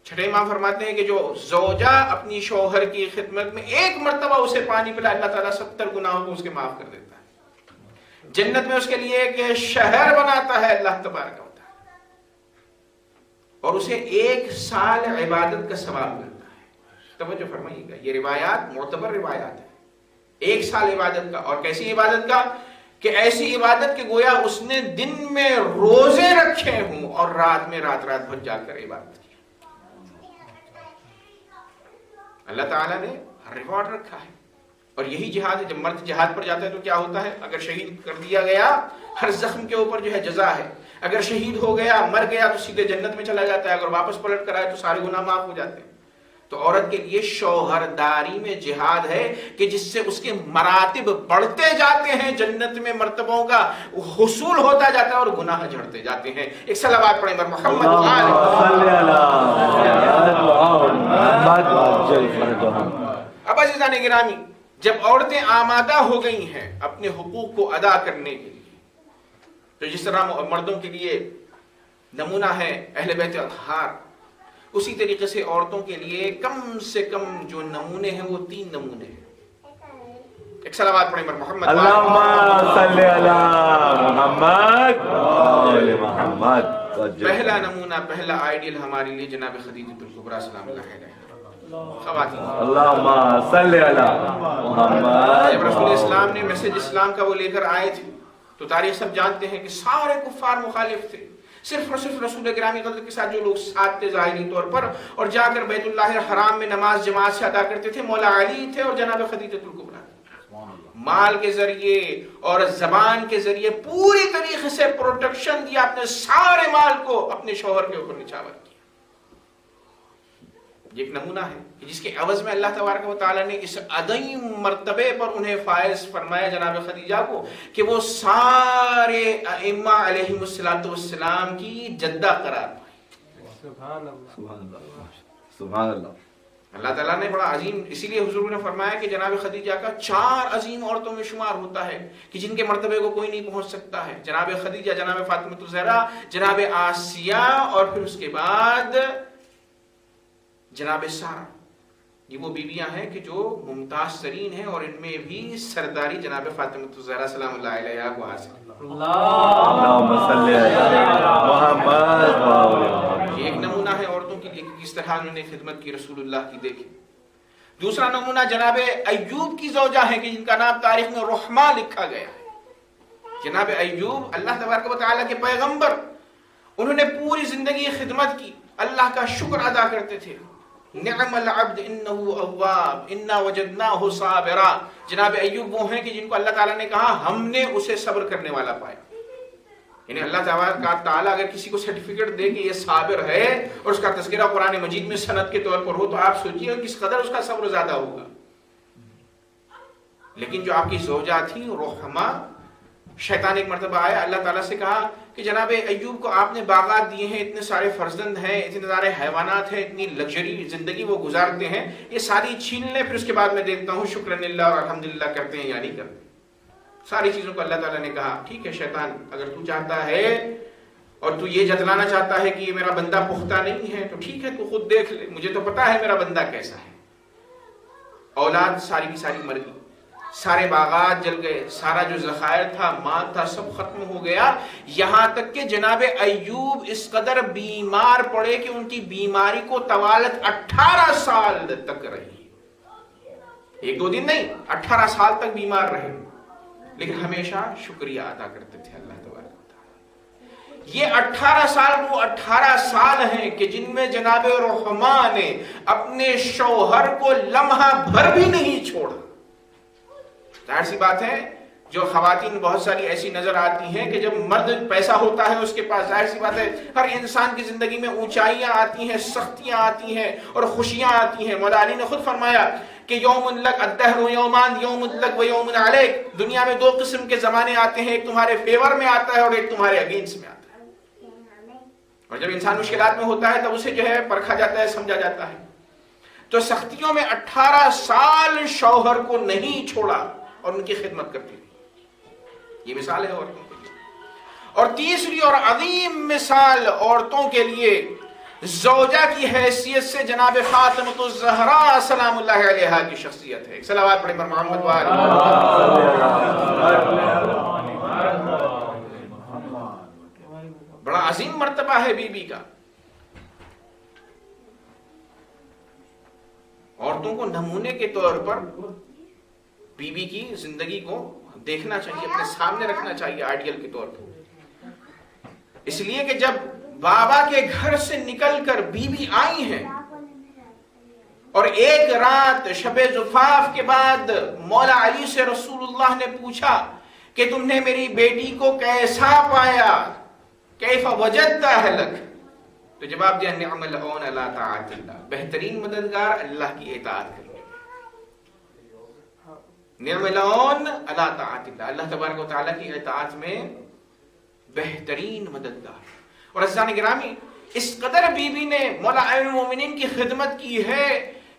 چھٹے امام فرماتے ہیں کہ جو زوجہ اپنی شوہر کی خدمت میں ایک مرتبہ اسے پانی پلا، اللہ تعالیٰ 70 گناہوں کو اس کے معاف کر دیتا ہے. جنت میں اس کے لیے ایک شہر بناتا ہے اللہ تبارک و تعالیٰ، اور اسے 1 سال عبادت کا ثواب ملتا ہے. توجہ فرمائیے گا، یہ روایات معتبر روایات ہیں. 1 سال عبادت کا، اور کیسی عبادت کا کہ ایسی عبادت کہ گویا اس نے دن میں روزے رکھے ہوں اور رات میں رات بھر جا کر عبادت کی. اللہ تعالیٰ نے ریوارڈ رکھا ہے. اور یہی جہاد ہے. جب مرد جہاد پر جاتا ہے تو کیا ہوتا ہے؟ اگر شہید کر دیا گیا، ہر زخم کے اوپر جو ہے جزا ہے. اگر شہید ہو گیا، مر گیا تو سیدھے جنت میں چلا جاتا ہے. اگر واپس پلٹ کر آئے تو سارے گناہ معاف ہو جاتے ہیں. تو عورت کے لیے شوہرداری میں جہاد ہے کہ جس سے اس کے مراتب بڑھتے جاتے ہیں، جنت میں مرتبوں کا حصول ہوتا جاتا ہے اور گناہ جھڑتے جاتے ہیں. ایک صلوات پڑھیں بر محمد. اب عزیزان گرامی، جب عورتیں آمادہ ہو گئی ہیں اپنے حقوق کو ادا کرنے کے لیے، تو جس طرح مردوں کے لیے نمونہ ہے اہل بیت اطہار، اسی طریقے سے عورتوں کے لیے کم سے کم جو نمونے ہیں وہ 3 نمونے ہیں. ایک صلوات پڑھیں بر محمد. اللہم صلی علی محمد وآل محمد. پہلا نمونہ، پہلا آئیڈیل ہمارے لیے جناب خدیجہ الکبریٰ سلام اللہ علیہ خواتین. اللہم صلی علی محمد. جب رسول اسلام نے میسج اسلام کا وہ لے کر آئے تھے تو تاریخ سب جانتے ہیں کہ سارے کفار مخالف تھے. صرف اور صرف رسول گرامی قدر کے ساتھ جو لوگ ساتھ تھے ظاہری طور پر اور جا کر بیت اللہ الحرام میں نماز جماعت سے ادا کرتے تھے، مولا علی تھے اور جناب خدیجہ الکبریٰ. مال کے ذریعے اور زبان کے ذریعے پوری طریقے سے پروٹیکشن دیا، اپنے سارے مال کو اپنے شوہر کے اوپر نچھاور کیا. یہ ایک نمونہ ہے کہ جس کے عوض میں اللہ تبارک و تعالیٰ نے اس عظیم مرتبے پر انہیں فائز فرمایا جناب خدیجہ کو کہ وہ سارے ائمہ علیہم السلام کی جدہ قرار پائے. سبحان اللہ سبحان اللہ. اللہ تعالیٰ نے بڑا عظیم، اسی لیے حضور نے فرمایا کہ جناب خدیجہ کا 4 عظیم عورتوں میں شمار ہوتا ہے کہ جن کے مرتبے کو کوئی نہیں پہنچ سکتا ہے. جناب خدیجہ، جناب فاطمہ الزہرا، جناب آسیہ، اور پھر اس کے بعد جناب سارہ. یہ وہ بیویاں ہیں کہ جو ممتاز ترین ہیں، اور ان میں بھی سرداری جناب فاطمہ الزہرا سلام اللہ علیہا کو حاصل. اللہم صلی علی محمد. یہ ایک نمونہ ہے عورتوں کے لیے کہ کس طرح انہوں نے خدمت کی رسول اللہ کی. دیکھیں دوسرا نمونہ جناب ایوب کی زوجہ ہے کہ جن کا نام تاریخ میں رحمہ لکھا گیا ہے. جناب ایوب اللہ تبارک و تعالیٰ کے پیغمبر، انہوں نے پوری زندگی خدمت کی، اللہ کا شکر ادا کرتے تھے. نعم العبد انه اواب انا وجدناه صابرا. جناب ایوب وہ ہیں کہ جن کو اللہ تعالیٰ نے کہا ہم نے اسے صبر کرنے والا پایا. یعنی اللہ تعالیٰ اگر کسی کو سرٹیفکیٹ دے کہ یہ صابر ہے اور اس کا تذکرہ قرآن مجید میں سند کے طور پر ہو تو آپ سوچیے کس قدر اس کا صبر زیادہ ہوگا. لیکن جو آپ کی زوجہ تھی رحمہ، شیطان ایک مرتبہ آیا، اللہ تعالیٰ سے کہا کہ جناب ایوب کو آپ نے باغات دیے ہیں، اتنے سارے فرزند ہیں، اتنے سارے حیوانات ہیں، اتنی لگژری زندگی وہ گزارتے ہیں، یہ ساری چھین لیں، پھر اس کے بعد میں دیکھتا ہوں شکرانلہ اور الحمدللہ کرتے ہیں یا نہیں کرتے. ساری چیزوں کو اللہ تعالیٰ نے کہا ٹھیک ہے شیطان، اگر تو چاہتا ہے اور تو یہ جتلانا چاہتا ہے کہ یہ میرا بندہ پختہ نہیں ہے تو ٹھیک ہے، تو خود دیکھ لے، مجھے تو پتا ہے میرا بندہ کیسا ہے. اولاد ساری کی ساری مر گئی، سارے باغات جل گئے، سارا جو ذخائر تھا، مال تھا، سب ختم ہو گیا. یہاں تک کہ جناب ایوب اس قدر بیمار پڑے کہ ان کی بیماری کو طوالت 18 سال تک رہی. 1-2 دن نہیں، 18 سال تک بیمار رہے، لیکن ہمیشہ شکریہ ادا کرتے تھے اللہ تبارک و تعالیٰ. یہ 18 سال وہ 18 سال ہیں کہ جن میں جناب رحمہ نے اپنے شوہر کو لمحہ بھر بھی نہیں چھوڑا. ظاہر سی بات ہے جو خواتین بہت ساری ایسی نظر آتی ہیں کہ جب مرد پیسہ ہوتا ہے اس کے پاس، ظاہر سی بات ہے ہر انسان کی زندگی میں اونچائیاں آتی ہیں، سختیاں آتی ہیں اور خوشیاں آتی ہیں۔ مولا علی نے خود فرمایا کہ یوم لک الدہر یومان، یوم لک و یوم علیک، دنیا میں دو قسم کے زمانے آتے ہیں، ایک تمہارے فیور میں آتا ہے اور ایک تمہارے اگینسٹ میں آتا ہے۔ اور جب انسان مشکلات میں ہوتا ہے تب اسے جو ہے پرکھا جاتا ہے، سمجھا جاتا ہے۔ تو سختیوں میں 18 سال شوہر کو نہیں چھوڑا اور ان کی خدمت کرتی رہی۔ یہ مثال ہے عورتوں کے لیے۔ اور تیسری اور عظیم مثال عورتوں کے لیے زوجہ کی حیثیت سے جناب فاطمہ الزہرا سلام اللہ علیہا کی شخصیت ہے۔ صلوات پڑھیں پر محمد وآل۔ بڑا عظیم مرتبہ ہے بی بی کا۔ عورتوں کو نمونے کے طور پر بی بی کی زندگی کو دیکھنا چاہیے، اپنے سامنے رکھنا چاہیے آئیڈیل کے طور پر۔ اس لیے کہ جب بابا کے گھر سے نکل کر بی بی آئی ہیں اور ایک رات شب زفاف کے بعد مولا علی سے رسول اللہ نے پوچھا کہ تم نے میری بیٹی کو کیسا پایا، کیف وجدت اہلک، تو جواب دیا نعم العون علی طاعت اللہ، بہترین مددگار اللہ کی اطاعت کرنے، نعم العون علی طاعت اللہ، اللہ تبارک و تعالیٰ کی اطاعت میں بہترین مددگار۔ اور عزیزان گرامی، اس قدر بی بی نے مولا امیر المومنین کی خدمت کی ہے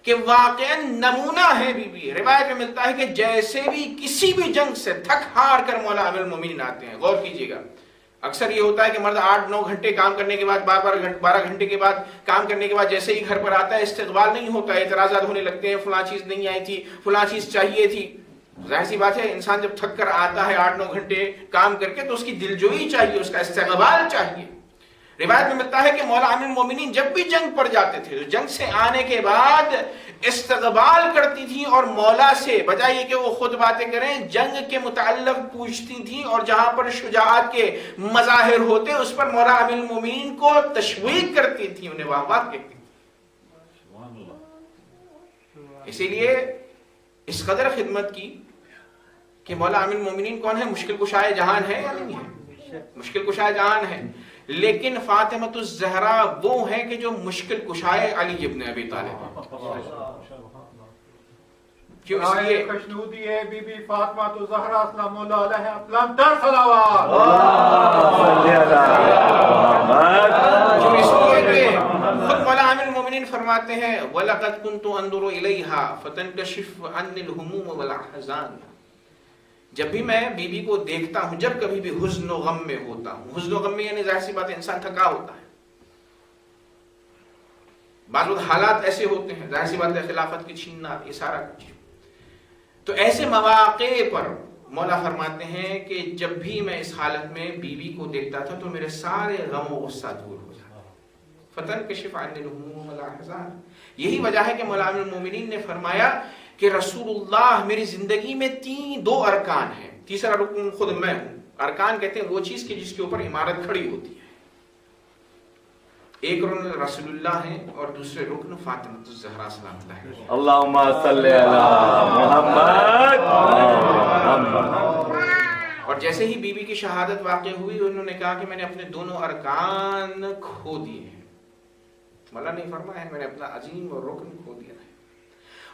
کہ واقعا نمونہ ہے بی بی۔ روایت میں ملتا ہے کہ جیسے بھی کسی بھی جنگ سے تھک ہار کر مولا امیر المومنین آتے ہیں، غور کیجئے گا، اکثر یہ ہوتا ہے کہ مرد 8-9 گھنٹے کام کرنے کے بعد 12 گھنٹے کے بعد کام کرنے کے بعد جیسے ہی گھر پر آتا ہے استقبال نہیں ہوتا، اعتراضات ہونے لگتے ہیں، فلاں چیز نہیں آئی تھی، فلاں چیز چاہیے تھی۔ ظاہر سی بات ہے انسان جب تھک کر آتا ہے 8-9 گھنٹے کام کر کے تو اس کی دلجوئی چاہیے، اس کا استقبال چاہیے۔ روایت میں ملتا ہے کہ مولا امیر المومنین جب بھی جنگ پر جاتے تھے تو جنگ سے آنے کے بعد استقبال کرتی تھیں اور مولا سے بجائے کہ وہ خود باتیں کریں جنگ کے متعلق پوچھتی تھیں، اور جہاں پر شجاعت کے مظاہر ہوتے اس پر مولا امیر المومنین کو تشویق کرتی تھیں، انہیں واہ واہ کہتی تھیں۔ اسی لیے اس قدر خدمت کی کہ مولا امیر المومنین کون ہے؟ مشکل کشائے جہان ہے یا نہیں ہے؟ مشکل کشائے جہان ہے، لیکن فاطمہ الزہرا وہ ہیں کہ جو مشکل کشائے علی ابن ابی طالب۔ کیوں؟ اس لیے خوشنودی ہے بی بی فاطمہ الزہرا سلام اللہ علیہا، بلندتر صلوات۔ اس لیے کہ خود مولا امیر المومنین فرماتے ہیں وَلَقَدْ كُنْتُ أَنْظُرُ إِلَيْهَا فَتَنْكَشِفُ عَنِّي الْهُمُومُ وَالْأَحْزَانُ، جب بھی میں بی بی کو دیکھتا ہوں، جب کبھی بھی حزن و غم میں ہوتا ہوں، حزن و غم میں یعنی ظاہر سی بات ہے انسان تھکا ہوتا ہے، بعض وقت حالات ایسے ہوتے ہیں، ظاہر سی بات ہے خلافت کی چھیننا، یہ سارا کچھ، تو ایسے مواقع پر مولا فرماتے ہیں کہ جب بھی میں اس حالت میں بی بی کو دیکھتا تھا تو میرے سارے غم و غصہ دور ہو جاتا۔ فَتَنْكَشِفُ عَنِّي الْهُمُومُ وَالْأَحْزَانُ، یہی وجہ ہے کہ مولا امیر المومنین نے فرمایا کہ رسول اللہ میری زندگی میں 2 ارکان ہیں، تیسرا رکن خود میں ہوں۔ ارکان کہتے ہیں وہ چیز کہ جس کے اوپر عمارت کھڑی ہوتی ہے، ایک رکن رسول اللہ ہے اور دوسرے رکن فاطمہ الزہرا سلام اللہ علیہا۔ اللہم صلی علی محمد۔ اور جیسے ہی بی بی کی شہادت واقع ہوئی انہوں نے کہا کہ میں نے اپنے دونوں ارکان کھو دیے ہیں، مولا نے فرمایا ہے میں نے اپنا عظیم اور رکن کھو دیا ہے۔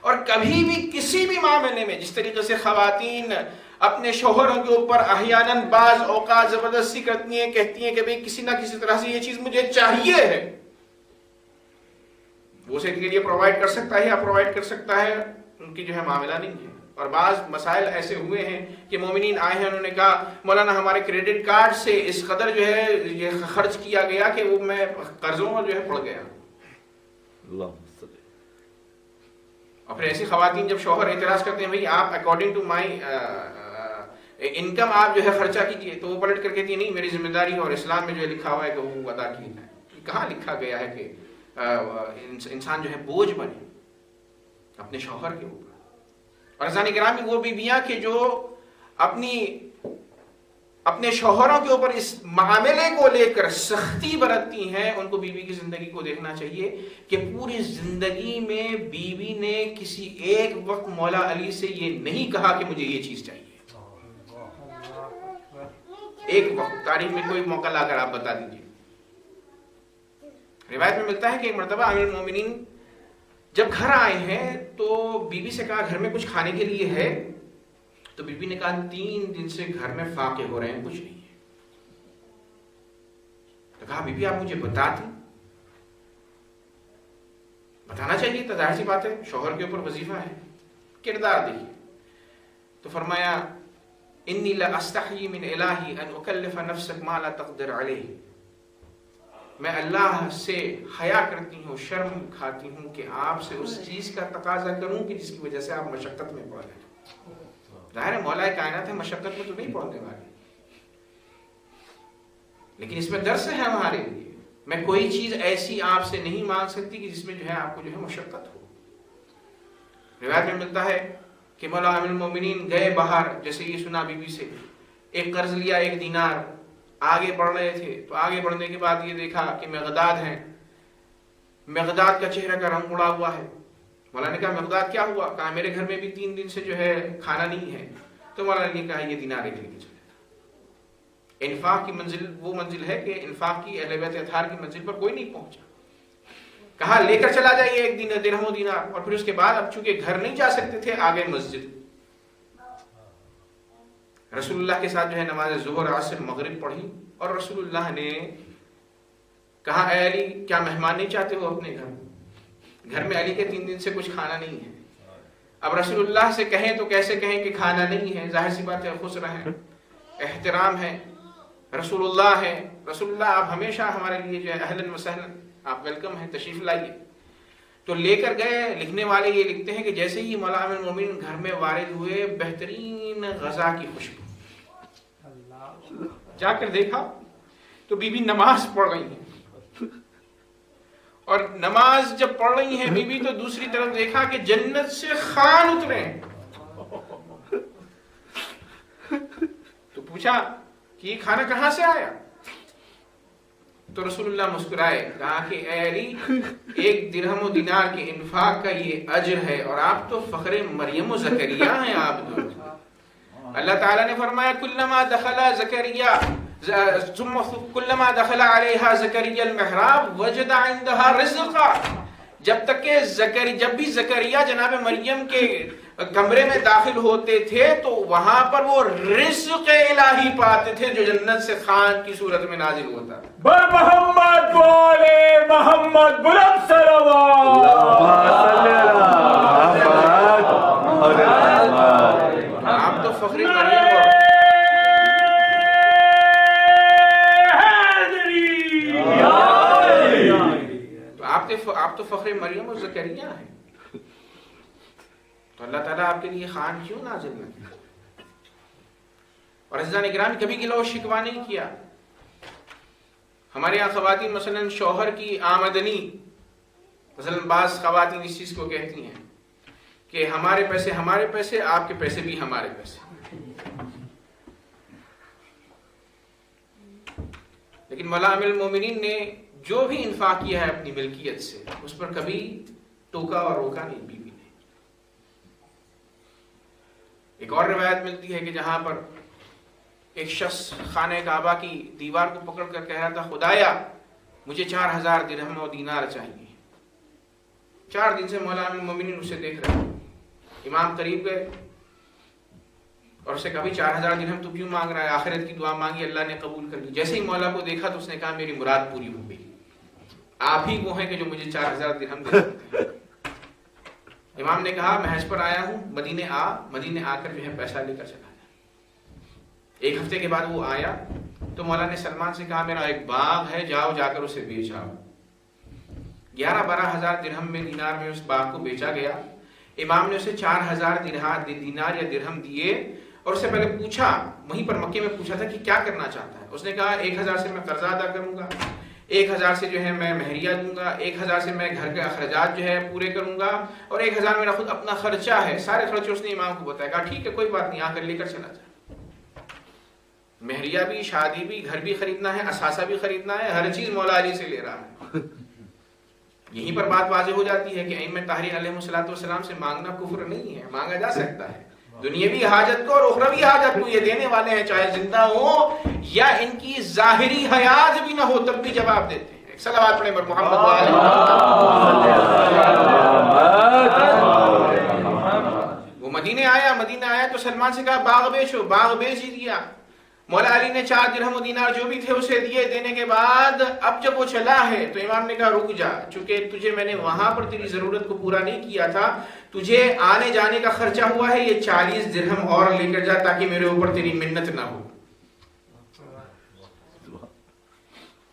اور کبھی بھی کسی بھی معاملے میں جس طریقے سے خواتین اپنے شوہروں کے اوپر احیاناً بعض اوقات زبردستی کرتی ہیں، کہتی ہیں کہ بھئی کسی نہ کسی طرح سے یہ چیز مجھے چاہیے ہے، وہ اسے کے لیے پرووائڈ کر سکتا ہے یا پرووائڈ کر سکتا ہے، ان کی جو ہے معاملہ نہیں ہے۔ اور بعض مسائل ایسے ہوئے ہیں کہ مومنین آئے ہیں، انہوں نے کہا مولانا ہمارے کریڈٹ کارڈ سے اس قدر جو ہے یہ خرچ کیا گیا کہ وہ میں قرضوں میں جو ہے پڑ گیا۔ اور پھر ایسی خواتین جب شوہر اعتراض کرتے ہیں بھئی آپ اکارڈنگ ٹو مائی انکم آپ جو ہے خرچہ کیجئے، تو وہ پلٹ کر کہتی ہے نہیں میری ذمہ داری ہے اور اسلام میں جو ہے لکھا ہوا ہے کہ وہ ادا کی ہے۔ کہاں لکھا گیا ہے کہ انسان جو ہے بوجھ بنے اپنے شوہر کے اوپر؟ اور عزیزان گرامی وہ بیویاں کہ جو اپنے شوہروں کے اوپر اس معاملے کو لے کر سختی برتتی ہیں، ان کو بیوی کی زندگی کو دیکھنا چاہیے کہ پوری زندگی میں بیوی نے کسی ایک وقت مولا علی سے یہ نہیں کہا کہ مجھے یہ چیز چاہیے، ایک وقت تاریخ میں کوئی موقع لا کر آپ بتا دیجیے. روایت میں ملتا ہے کہ ایک مرتبہ امیر المومنین جب گھر آئے ہیں تو بی بی سے کہا گھر میں کچھ کھانے کے لیے ہے؟ تو بی بی نے کہا 3 دن سے گھر میں فاقے ہو رہے ہیں، کچھ نہیں ہے. تو کہا بی بی آپ مجھے بتاتی، بتانا چاہیے، تو ظاہر سی بات ہے شوہر کے اوپر وظیفہ ہے. کردار دیکھیے. تو فرمایا انی لا استحی من الہی ان اکلف نفسک ما لا تقدر علیہ، میں اللہ سے حیا کرتی ہوں، شرم کھاتی ہوں کہ آپ سے اس چیز کا تقاضا کروں کہ جس کی وجہ سے آپ مشقت میں پڑ جائیں. ظاہر ہے مولا کائنات ہے، مشقت میں تو نہیں پڑنے والے، لیکن اس میں درس ہے ہمارے لیے. میں کوئی چیز ایسی آپ سے نہیں مانگ سکتی کہ جس میں جو ہے آپ کو جو ہے مشقت ہو. روایت میں ملتا ہے کہ مولا امیر المومنین گئے باہر، جیسے یہ سنا بی بی سے، ایک قرض لیا 1 دینار، آگے بڑھ رہے تھے تو آگے بڑھنے کے بعد یہ دیکھا کہ مقداد ہیں. مقداد کا چہرہ کا رنگ اڑا ہوا ہے. مولا نے کہا مقداد کیا ہوا؟ کہا میرے گھر میں بھی 3 دن سے جو ہے کھانا نہیں ہے. تو مولا نے کہا یہ دینار ایک لے کے چلے. انفاق کی منزل وہ منزل ہے کہ انفاق کی اہل بیت اطہار کی منزل پر کوئی نہیں پہنچا. کہا لے کر چلا جائیے 1 درہم و دینار. اور پھر اس کے بعد اب چونکہ گھر نہیں جا سکتے تھے، آگے مسجد. رسول اللہ کے ساتھ جو ہے نماز ظہر عصر مغرب پڑھی اور رسول اللہ نے کہا اے علی کیا مہمان نہیں چاہتے ہو اپنے گھر؟ گھر میں علی کے 3 دن سے کچھ کھانا نہیں ہے. اب رسول اللہ سے کہیں تو کیسے کہیں کہ کھانا نہیں ہے؟ ظاہر سی بات ہے خوش رہیں، احترام ہے، رسول اللہ ہے. رسول اللہ آپ ہمیشہ ہمارے لیے جو ہے اہلاً و سہلاً، آپ ویلکم ہیں، تشریف لائیے. تو لے کر گئے. لکھنے والے یہ لکھتے ہیں کہ جیسے ہی مولا امیر المومنین گھر میں وارد ہوئے، بہترین غذا کی خوشبو. جا کر دیکھا تو بی بی نماز پڑھ رہی ہیں، اور نماز جب پڑھ رہی ہیں بی بی تو دوسری طرف دیکھا کہ جنت سے خوان اترے ہیں. تو پوچھا کہ یہ کھانا کہاں سے آیا؟ تو رسول اللہ مسکرائے، کہا کہ اے علی 1 درہم و دینار کے انفاق کا یہ اجر ہے، اور آپ تو فخر مریم و زکریا ہیں. آپ دو اللہ تعالیٰ نے فرمایا کلما دخل زکریا کلما دخل علیہا زکریا المحراب وجد عندها رزقا. جب بھی زکریا جناب مریم کے کمرے میں داخل ہوتے تھے تو وہاں پر وہ رزق الہی پاتے تھے جو جنت سے خوان کی صورت میں نازل ہوتا. بر محمد بولے محمد بلند صلوات. آپ تو فخر مریم آپ تو فخر مریم اور زکریا ہیں. تو اللہ تعالیٰ آپ کے لیے خوان کیوں نازل نہ کیا؟ اور عزیزان اکرام کبھی گلہ و شکوہ نہیں کیا. ہمارے یہاں خواتین مثلا شوہر کی آمدنی، مثلا بعض خواتین اس چیز کو کہتی ہیں کہ ہمارے پیسے آپ کے پیسے بھی ہمارے پیسے. لیکن مولا امیر المومنین نے جو بھی انفاق کیا ہے اپنی ملکیت سے، اس پر کبھی ٹوکا اور روکا نہیں بیوی نے. ایک اور روایت ملتی ہے کہ جہاں پر ایک شخص خانہ کعبہ کی دیوار کو پکڑ کر کہہ رہا تھا خدایا مجھے 4000 درہم و دینار چاہیے. 4 دن سے مولا امیر المومنین اسے دیکھ رہے. امام قریب گئے اور اسے کبھی 4000 درہم تو کیوں مانگ رہا ہے؟ آخرت کی دعا مانگی، اللہ نے قبول کر لی. جیسے ہی مولا کو دیکھا تو اس نے کہا میری مراد پوری ہو گئی، آپ ہی وہ ہیں کہ جو مجھے 4000 درہم دے سکتے ہیں. امام نے کہا میں حج پر آیا ہوں، مدینے آ کر جو ہے پیسہ لے کر چلا جائے. 1 ہفتے کے بعد وہ آیا تو مولا نے سلمان سے کہا میرا ایک باغ ہے، جاؤ جا کر اسے بیچ آؤ. 11-12 ہزار درہم میں دینار میں اس باغ کو بیچا گیا. امام نے اسے 4000 دینار یا درہم دیے اور اس سے پہلے پوچھا، وہیں پر مکے میں پوچھا تھا کہ کیا کرنا چاہتا ہے. اس نے کہا 1000 سے میں قرضہ ادا کروں گا، 1000 سے جو ہے میں مہریہ دوں گا، 1000 سے میں گھر کے اخراجات جو ہے پورے کروں گا، اور 1000 میرا خود اپنا خرچہ ہے. سارے خرچے اس نے امام کو بتایا. کہا ٹھیک ہے کوئی بات نہیں، آ کر لے کر چلا جائے. مہریہ بھی، شادی بھی، گھر بھی خریدنا ہے، اثاثہ بھی خریدنا ہے، ہر چیز مولا علی سے لے رہا ہے. یہیں پر بات واضح ہو جاتی ہے کہ ائمہ طاہرین علیہ الصلوۃ والسلام سے مانگنا کفر نہیں ہے، مانگا جا سکتا ہے. دنیاوی حاجت کو اور اخروی حاجت کو یہ دینے والے ہیں، چاہے زندہ ہو یا ان کی ظاہری حیات بھی نہ ہو تب بھی جواب دیتے ہیں۔ ایک صلوات پڑھیں پر محمد وہ مدینے آیا تو سلمان سے کہا باغ بیچو، باغ بیچ ہی دیا۔ مولا علی نے 4 درہم و دینار جو بھی تھے اسے دیے، دینے کے بعد اب جب وہ چلا ہے تو امام نے کہا رک جا، چونکہ تجھے میں نے وہاں پر تیری ضرورت کو پورا نہیں کیا تھا، تجھے آنے جانے کا خرچہ ہوا ہے، یہ 40 درہم اور لے کر جا تاکہ میرے اوپر تیری منت نہ ہو۔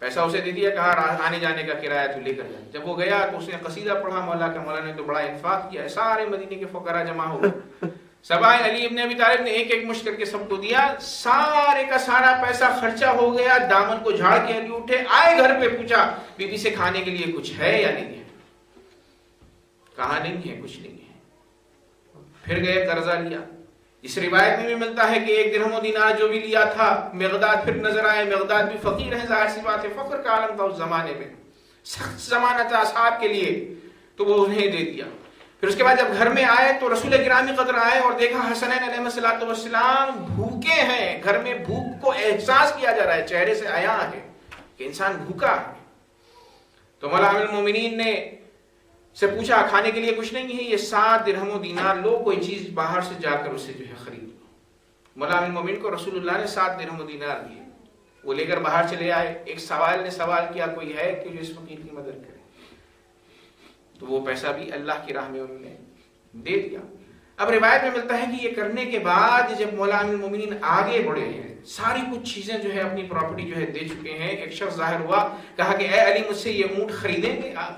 پیسہ اسے دے دیا، کہا آنے جانے کا کرایہ تو لے کر جا۔ جب وہ گیا تو اس نے قصیدہ پڑھا مولا کا، مولا نے تو بڑا انفاق کیا ہے، سارے مدینے کے فقراء جمع ہو گئے، سبائے علی ابن ابی طالب نے ایک ایک مشت کر کے سب کو دیا، سارے کا سارا پیسہ خرچہ ہو گیا۔ دامن کو جھاڑ کے علی اٹھے، آئے گھر پہ، پوچھا بی بی سے کھانے کے لیے کچھ ہے یا نہیں ہے؟ کہا نہیں ہے، کچھ نہیں ہے۔ پھر گئے قرضہ لیا۔ اس روایت میں بھی ملتا ہے کہ 1 درہم و دینار جو بھی لیا تھا، مقداد پھر نظر آئے، مقداد بھی فقیر ہے، ظاہر سی بات ہے، فقر کا عالم تھا اس زمانے میں، سخت زمانہ تھا اصحاب کے لیے، تو وہ انہیں دے دیا۔ پھر اس کے بعد جب گھر میں آئے تو رسول گرامی قدر آئے اور دیکھا حسنین علیہ السلام بھوکے ہیں، گھر میں بھوک کو احساس کیا جا رہا ہے، چہرے سے عیاں ہے کہ انسان بھوکا ہے۔ تو مولا امیر المومنین نے سے پوچھا کھانے کے لیے کچھ نہیں ہے؟ یہ 7 درہم و دینار لو، کوئی چیز باہر سے جا کر اسے جو ہے خرید لو۔ مولا امیر المومنین کو رسول اللہ نے 7 درہم و دینار دیے، وہ لے کر باہر چلے آئے۔ ایک سوال نے سوال کیا کوئی ہے کہ جو اس فقیر کی مدد کرے؟ تو وہ پیسہ بھی اللہ کی راہ میں انہوں نے دے دیا۔ اب روایت میں ملتا ہے کہ یہ کرنے کے بعد جب مولا امیر المومنین آگے بڑھے ہیں، ساری کچھ چیزیں جو ہے اپنی پراپرٹی جو ہے دے چکے ہیں، ایک شخص ظاہر ہوا، کہا کہ اے علی مجھ سے یہ اونٹ خریدیں گے آپ؟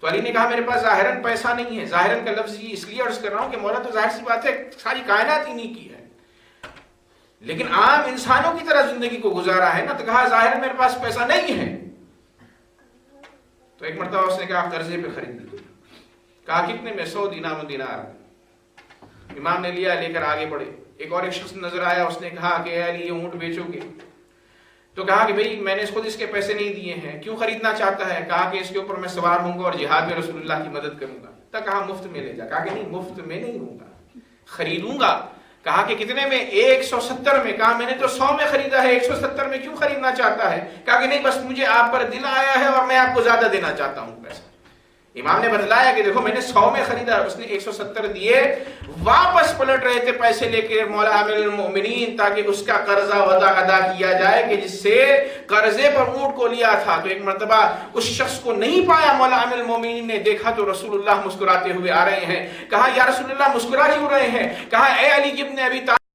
تو علی نے کہا میرے پاس ظاہراً پیسہ نہیں ہے۔ ظاہراً کا لفظ یہ اس لیے عرض کر رہا ہوں کہ مولا تو ظاہر سی بات ہے ساری کائنات ہی نہیں کی ہے، لیکن عام انسانوں کی طرح زندگی کو گزارا ہے نا، تو کہا ظاہراً میرے پاس پیسہ نہیں ہے۔ تو ایک مرتبہ اس نے کہا قرضے پہ خرید لی۔ کہا کتنے میں؟ 100 دینار۔ امام نے لیا، لے کر آگے بڑھے۔ ایک شخص نظر آیا، اس نے کہا کہ اے علی یہ اونٹ بیچو گے؟ تو کہا کہ بھئی میں نے خود اس کے پیسے نہیں دیے ہیں، کیوں خریدنا چاہتا ہے؟ کہا کہ اس کے اوپر میں سوار ہوں گا اور جہاد میں رسول اللہ کی مدد کروں گا۔ تو کہا مفت میں لے جا۔ کہا کہ نہیں مفت میں نہیں ہوں گا، خریدوں گا۔ کہا کہ کتنے میں؟ 170 میں۔ کہا میں نے تو 100 میں خریدا ہے، 170 میں کیوں خریدنا چاہتا ہے؟ کہا کہ نہیں بس مجھے آپ پر دل آیا ہے اور میں آپ کو زیادہ دینا چاہتا ہوں پیسہ۔ امام نے بتلایا کہ دیکھو میں نے 100 میں خریدا، اس نے 170 دیے، واپس پلٹ رہے تھے پیسے لے کے مولا امیر المومنین تاکہ اس کا قرضہ ادا کیا جائے کہ جس سے قرضے پر اونٹ کو لیا تھا۔ تو ایک مرتبہ اس شخص کو نہیں پایا، مولا امیر المومنین نے دیکھا تو رسول اللہ مسکراتے ہوئے آ رہے ہیں۔ کہا یا رسول اللہ مسکرا کیوں رہے ہیں؟ کہا اے علی ابن ابی طالب